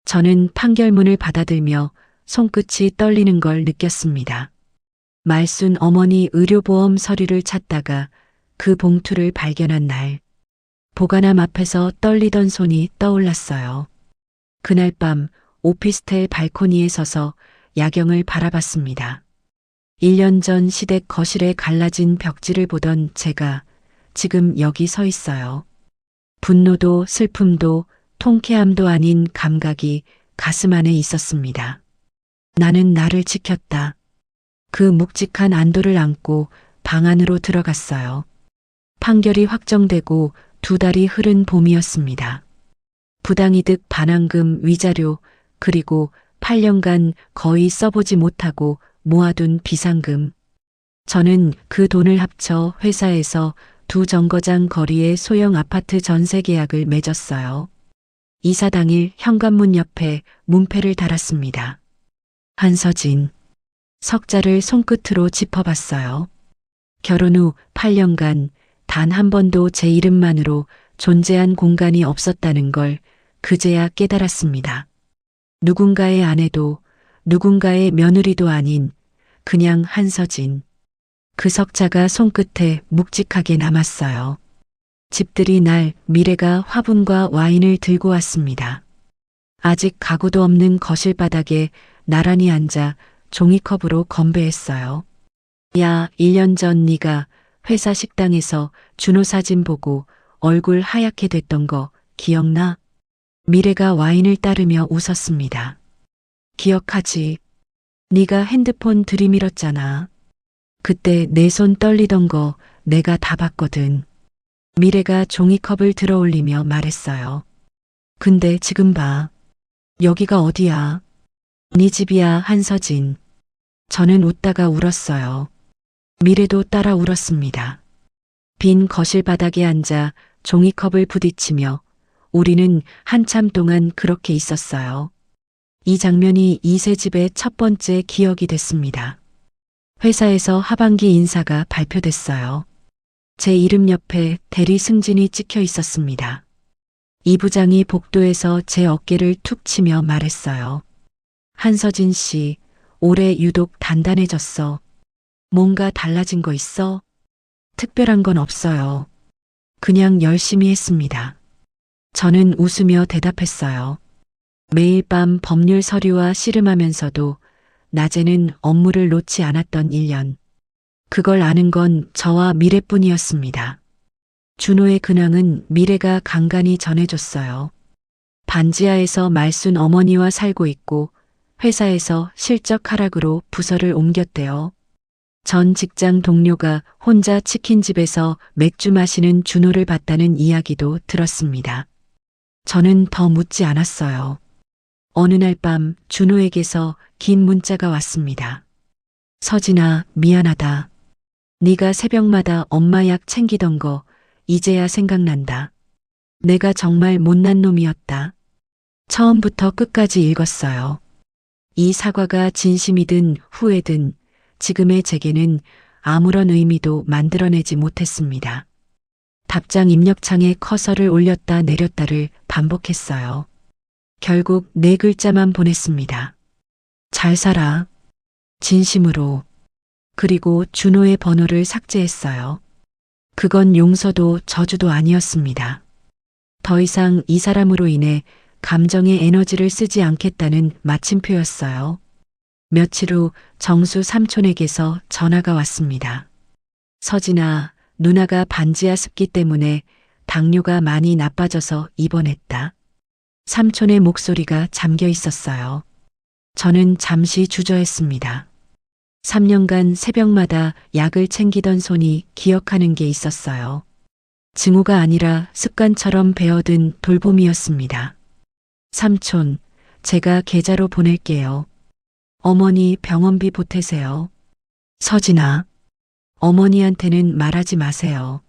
저는 판결문을 받아들며 손끝이 떨리는 걸 느꼈습니다. 말순 어머니 의료보험 서류를 찾다가 그 봉투를 발견한 날, 보관함 앞에서 떨리던 손이 떠올랐어요. 그날 밤 오피스텔 발코니에 서서 야경을 바라봤습니다. 1년 전 시댁 거실에 갈라진 벽지를 보던 제가 지금 여기 서 있어요. 분노도 슬픔도 통쾌함도 아닌 감각이 가슴 안에 있었습니다. 나는 나를 지켰다. 그 묵직한 안도를 안고 방 안으로 들어갔어요. 판결이 확정되고 2달이 흐른 봄이었습니다. 부당이득 반환금 위자료 그리고 8년간 거의 써보지 못하고 모아둔 비상금. 저는 그 돈을 합쳐 회사에서 2정거장 거리의 소형 아파트 전세 계약을 맺었어요. 이사 당일 현관문 옆에 문패를 달았습니다. 한서진. 석자를 손끝으로 짚어봤어요. 결혼 후 8년간 단 한 번도 제 이름만으로 존재한 공간이 없었다는 걸 그제야 깨달았습니다. 누군가의 아내도 누군가의 며느리도 아닌 그냥 한서진. 그 석자가 손끝에 묵직하게 남았어요. 집들이 날 미래가 화분과 와인을 들고 왔습니다. 아직 가구도 없는 거실 바닥에 나란히 앉아 종이컵으로 건배했어요. 야, 1년 전 네가 회사 식당에서 준호 사진 보고 얼굴 하얗게 됐던 거 기억나? 미래가 와인을 따르며 웃었습니다. 기억하지? 네가 핸드폰 들이밀었잖아. 그때 내 손 떨리던 거 내가 다 봤거든. 미래가 종이컵을 들어 올리며 말했어요. 근데 지금 봐. 여기가 어디야? 네 집이야, 한서진. 저는 웃다가 울었어요. 미래도 따라 울었습니다. 빈 거실 바닥에 앉아 종이컵을 부딪히며 우리는 한참 동안 그렇게 있었어요. 이 장면이 이세 집의 첫 번째 기억이 됐습니다. 회사에서 하반기 인사가 발표됐어요. 제 이름 옆에 대리 승진이 찍혀 있었습니다. 이 부장이 복도에서 제 어깨를 툭 치며 말했어요. 한서진 씨, 올해 유독 단단해졌어. 뭔가 달라진 거 있어? 특별한 건 없어요. 그냥 열심히 했습니다. 저는 웃으며 대답했어요. 매일 밤 법률 서류와 씨름하면서도 낮에는 업무를 놓지 않았던 1년. 그걸 아는 건 저와 미래뿐이었습니다. 준호의 근황은 미래가 간간히 전해줬어요. 반지하에서 말순 어머니와 살고 있고 회사에서 실적 하락으로 부서를 옮겼대요. 전 직장 동료가 혼자 치킨집에서 맥주 마시는 준호를 봤다는 이야기도 들었습니다. 저는 더 묻지 않았어요. 어느 날 밤 준호에게서 긴 문자가 왔습니다. 서진아, 미안하다. 네가 새벽마다 엄마 약 챙기던 거 이제야 생각난다. 내가 정말 못난 놈이었다. 처음부터 끝까지 읽었어요. 이 사과가 진심이든 후회든 지금의 제게는 아무런 의미도 만들어내지 못했습니다. 답장 입력창에 커서를 올렸다 내렸다를 반복했어요. 결국 4글자만 보냈습니다. 잘 살아. 진심으로. 그리고 준호의 번호를 삭제했어요. 그건 용서도 저주도 아니었습니다. 더 이상 이 사람으로 인해 감정의 에너지를 쓰지 않겠다는 마침표였어요. 며칠 후 정수 삼촌에게서 전화가 왔습니다. 서진아, 누나가 반지하 습기 때문에 당뇨가 많이 나빠져서 입원했다. 삼촌의 목소리가 잠겨 있었어요. 저는 잠시 주저했습니다. 3년간 새벽마다 약을 챙기던 손이 기억하는 게 있었어요. 증오가 아니라 습관처럼 배어든 돌봄이었습니다. 삼촌, 제가 계좌로 보낼게요. 어머니 병원비 보태세요. 서진아, 어머니한테는 말하지 마세요.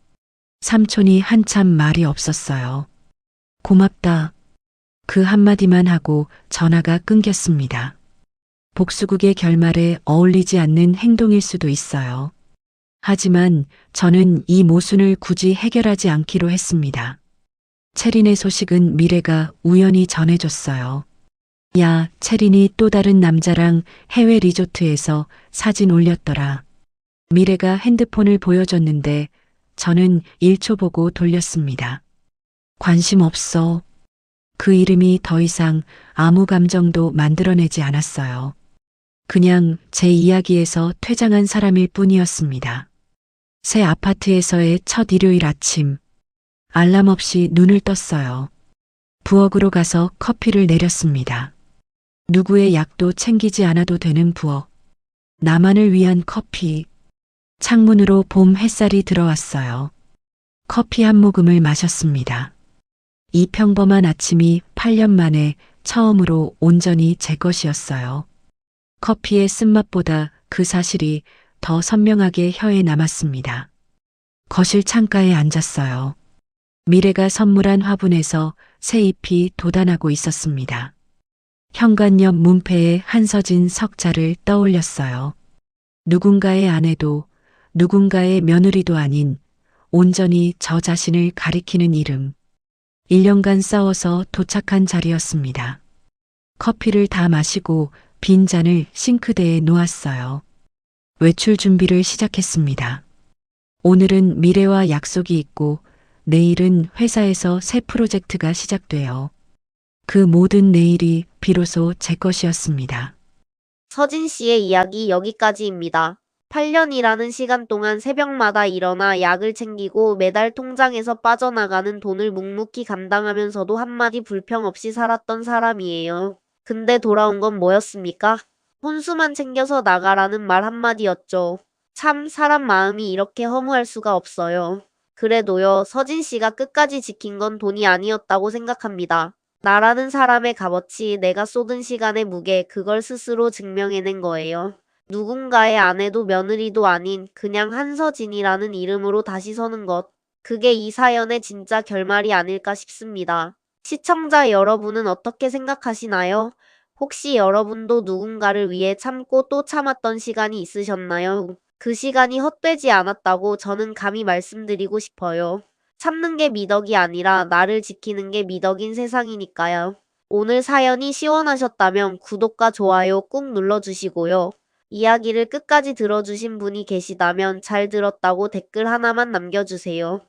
삼촌이 한참 말이 없었어요. 고맙다. 그 한마디만 하고 전화가 끊겼습니다. 복수국의 결말에 어울리지 않는 행동일 수도 있어요. 하지만 저는 이 모순을 굳이 해결하지 않기로 했습니다. 채린의 소식은 미래가 우연히 전해줬어요. 야, 채린이 또 다른 남자랑 해외 리조트에서 사진 올렸더라. 미래가 핸드폰을 보여줬는데 저는 1초 보고 돌렸습니다. 관심 없어. 그 이름이 더 이상 아무 감정도 만들어내지 않았어요. 그냥 제 이야기에서 퇴장한 사람일 뿐이었습니다. 새 아파트에서의 첫 일요일 아침. 알람 없이 눈을 떴어요. 부엌으로 가서 커피를 내렸습니다. 누구의 약도 챙기지 않아도 되는 부엌. 나만을 위한 커피. 창문으로 봄 햇살이 들어왔어요. 커피 한 모금을 마셨습니다. 이 평범한 아침이 8년 만에 처음으로 온전히 제 것이었어요. 커피의 쓴맛보다 그 사실이 더 선명하게 혀에 남았습니다. 거실 창가에 앉았어요. 미래가 선물한 화분에서 새 잎이 돋아나고 있었습니다. 현관옆 문패에 한서진 석자를 떠올렸어요. 누군가의 아내도 누군가의 며느리도 아닌 온전히 저 자신을 가리키는 이름. 1년간 싸워서 도착한 자리였습니다. 커피를 다 마시고 빈 잔을 싱크대에 놓았어요. 외출 준비를 시작했습니다. 오늘은 미래와 약속이 있고 내일은 회사에서 새 프로젝트가 시작돼요. 그 모든 내일이 비로소 제 것이었습니다. 서진 씨의 이야기 여기까지입니다. 8년이라는 시간 동안 새벽마다 일어나 약을 챙기고 매달 통장에서 빠져나가는 돈을 묵묵히 감당하면서도 한마디 불평 없이 살았던 사람이에요. 근데 돌아온 건 뭐였습니까? 혼수만 챙겨서 나가라는 말 한마디였죠. 참 사람 마음이 이렇게 허무할 수가 없어요. 그래도요, 서진 씨가 끝까지 지킨 건 돈이 아니었다고 생각합니다. 나라는 사람의 값어치, 내가 쏟은 시간의 무게, 그걸 스스로 증명해낸 거예요. 누군가의 아내도 며느리도 아닌 그냥 한서진이라는 이름으로 다시 서는 것. 그게 이 사연의 진짜 결말이 아닐까 싶습니다. 시청자 여러분은 어떻게 생각하시나요? 혹시 여러분도 누군가를 위해 참고 또 참았던 시간이 있으셨나요? 그 시간이 헛되지 않았다고 저는 감히 말씀드리고 싶어요. 참는 게 미덕이 아니라 나를 지키는 게 미덕인 세상이니까요. 오늘 사연이 시원하셨다면 구독과 좋아요 꾹 눌러주시고요. 이야기를 끝까지 들어주신 분이 계시다면 잘 들었다고 댓글 하나만 남겨주세요.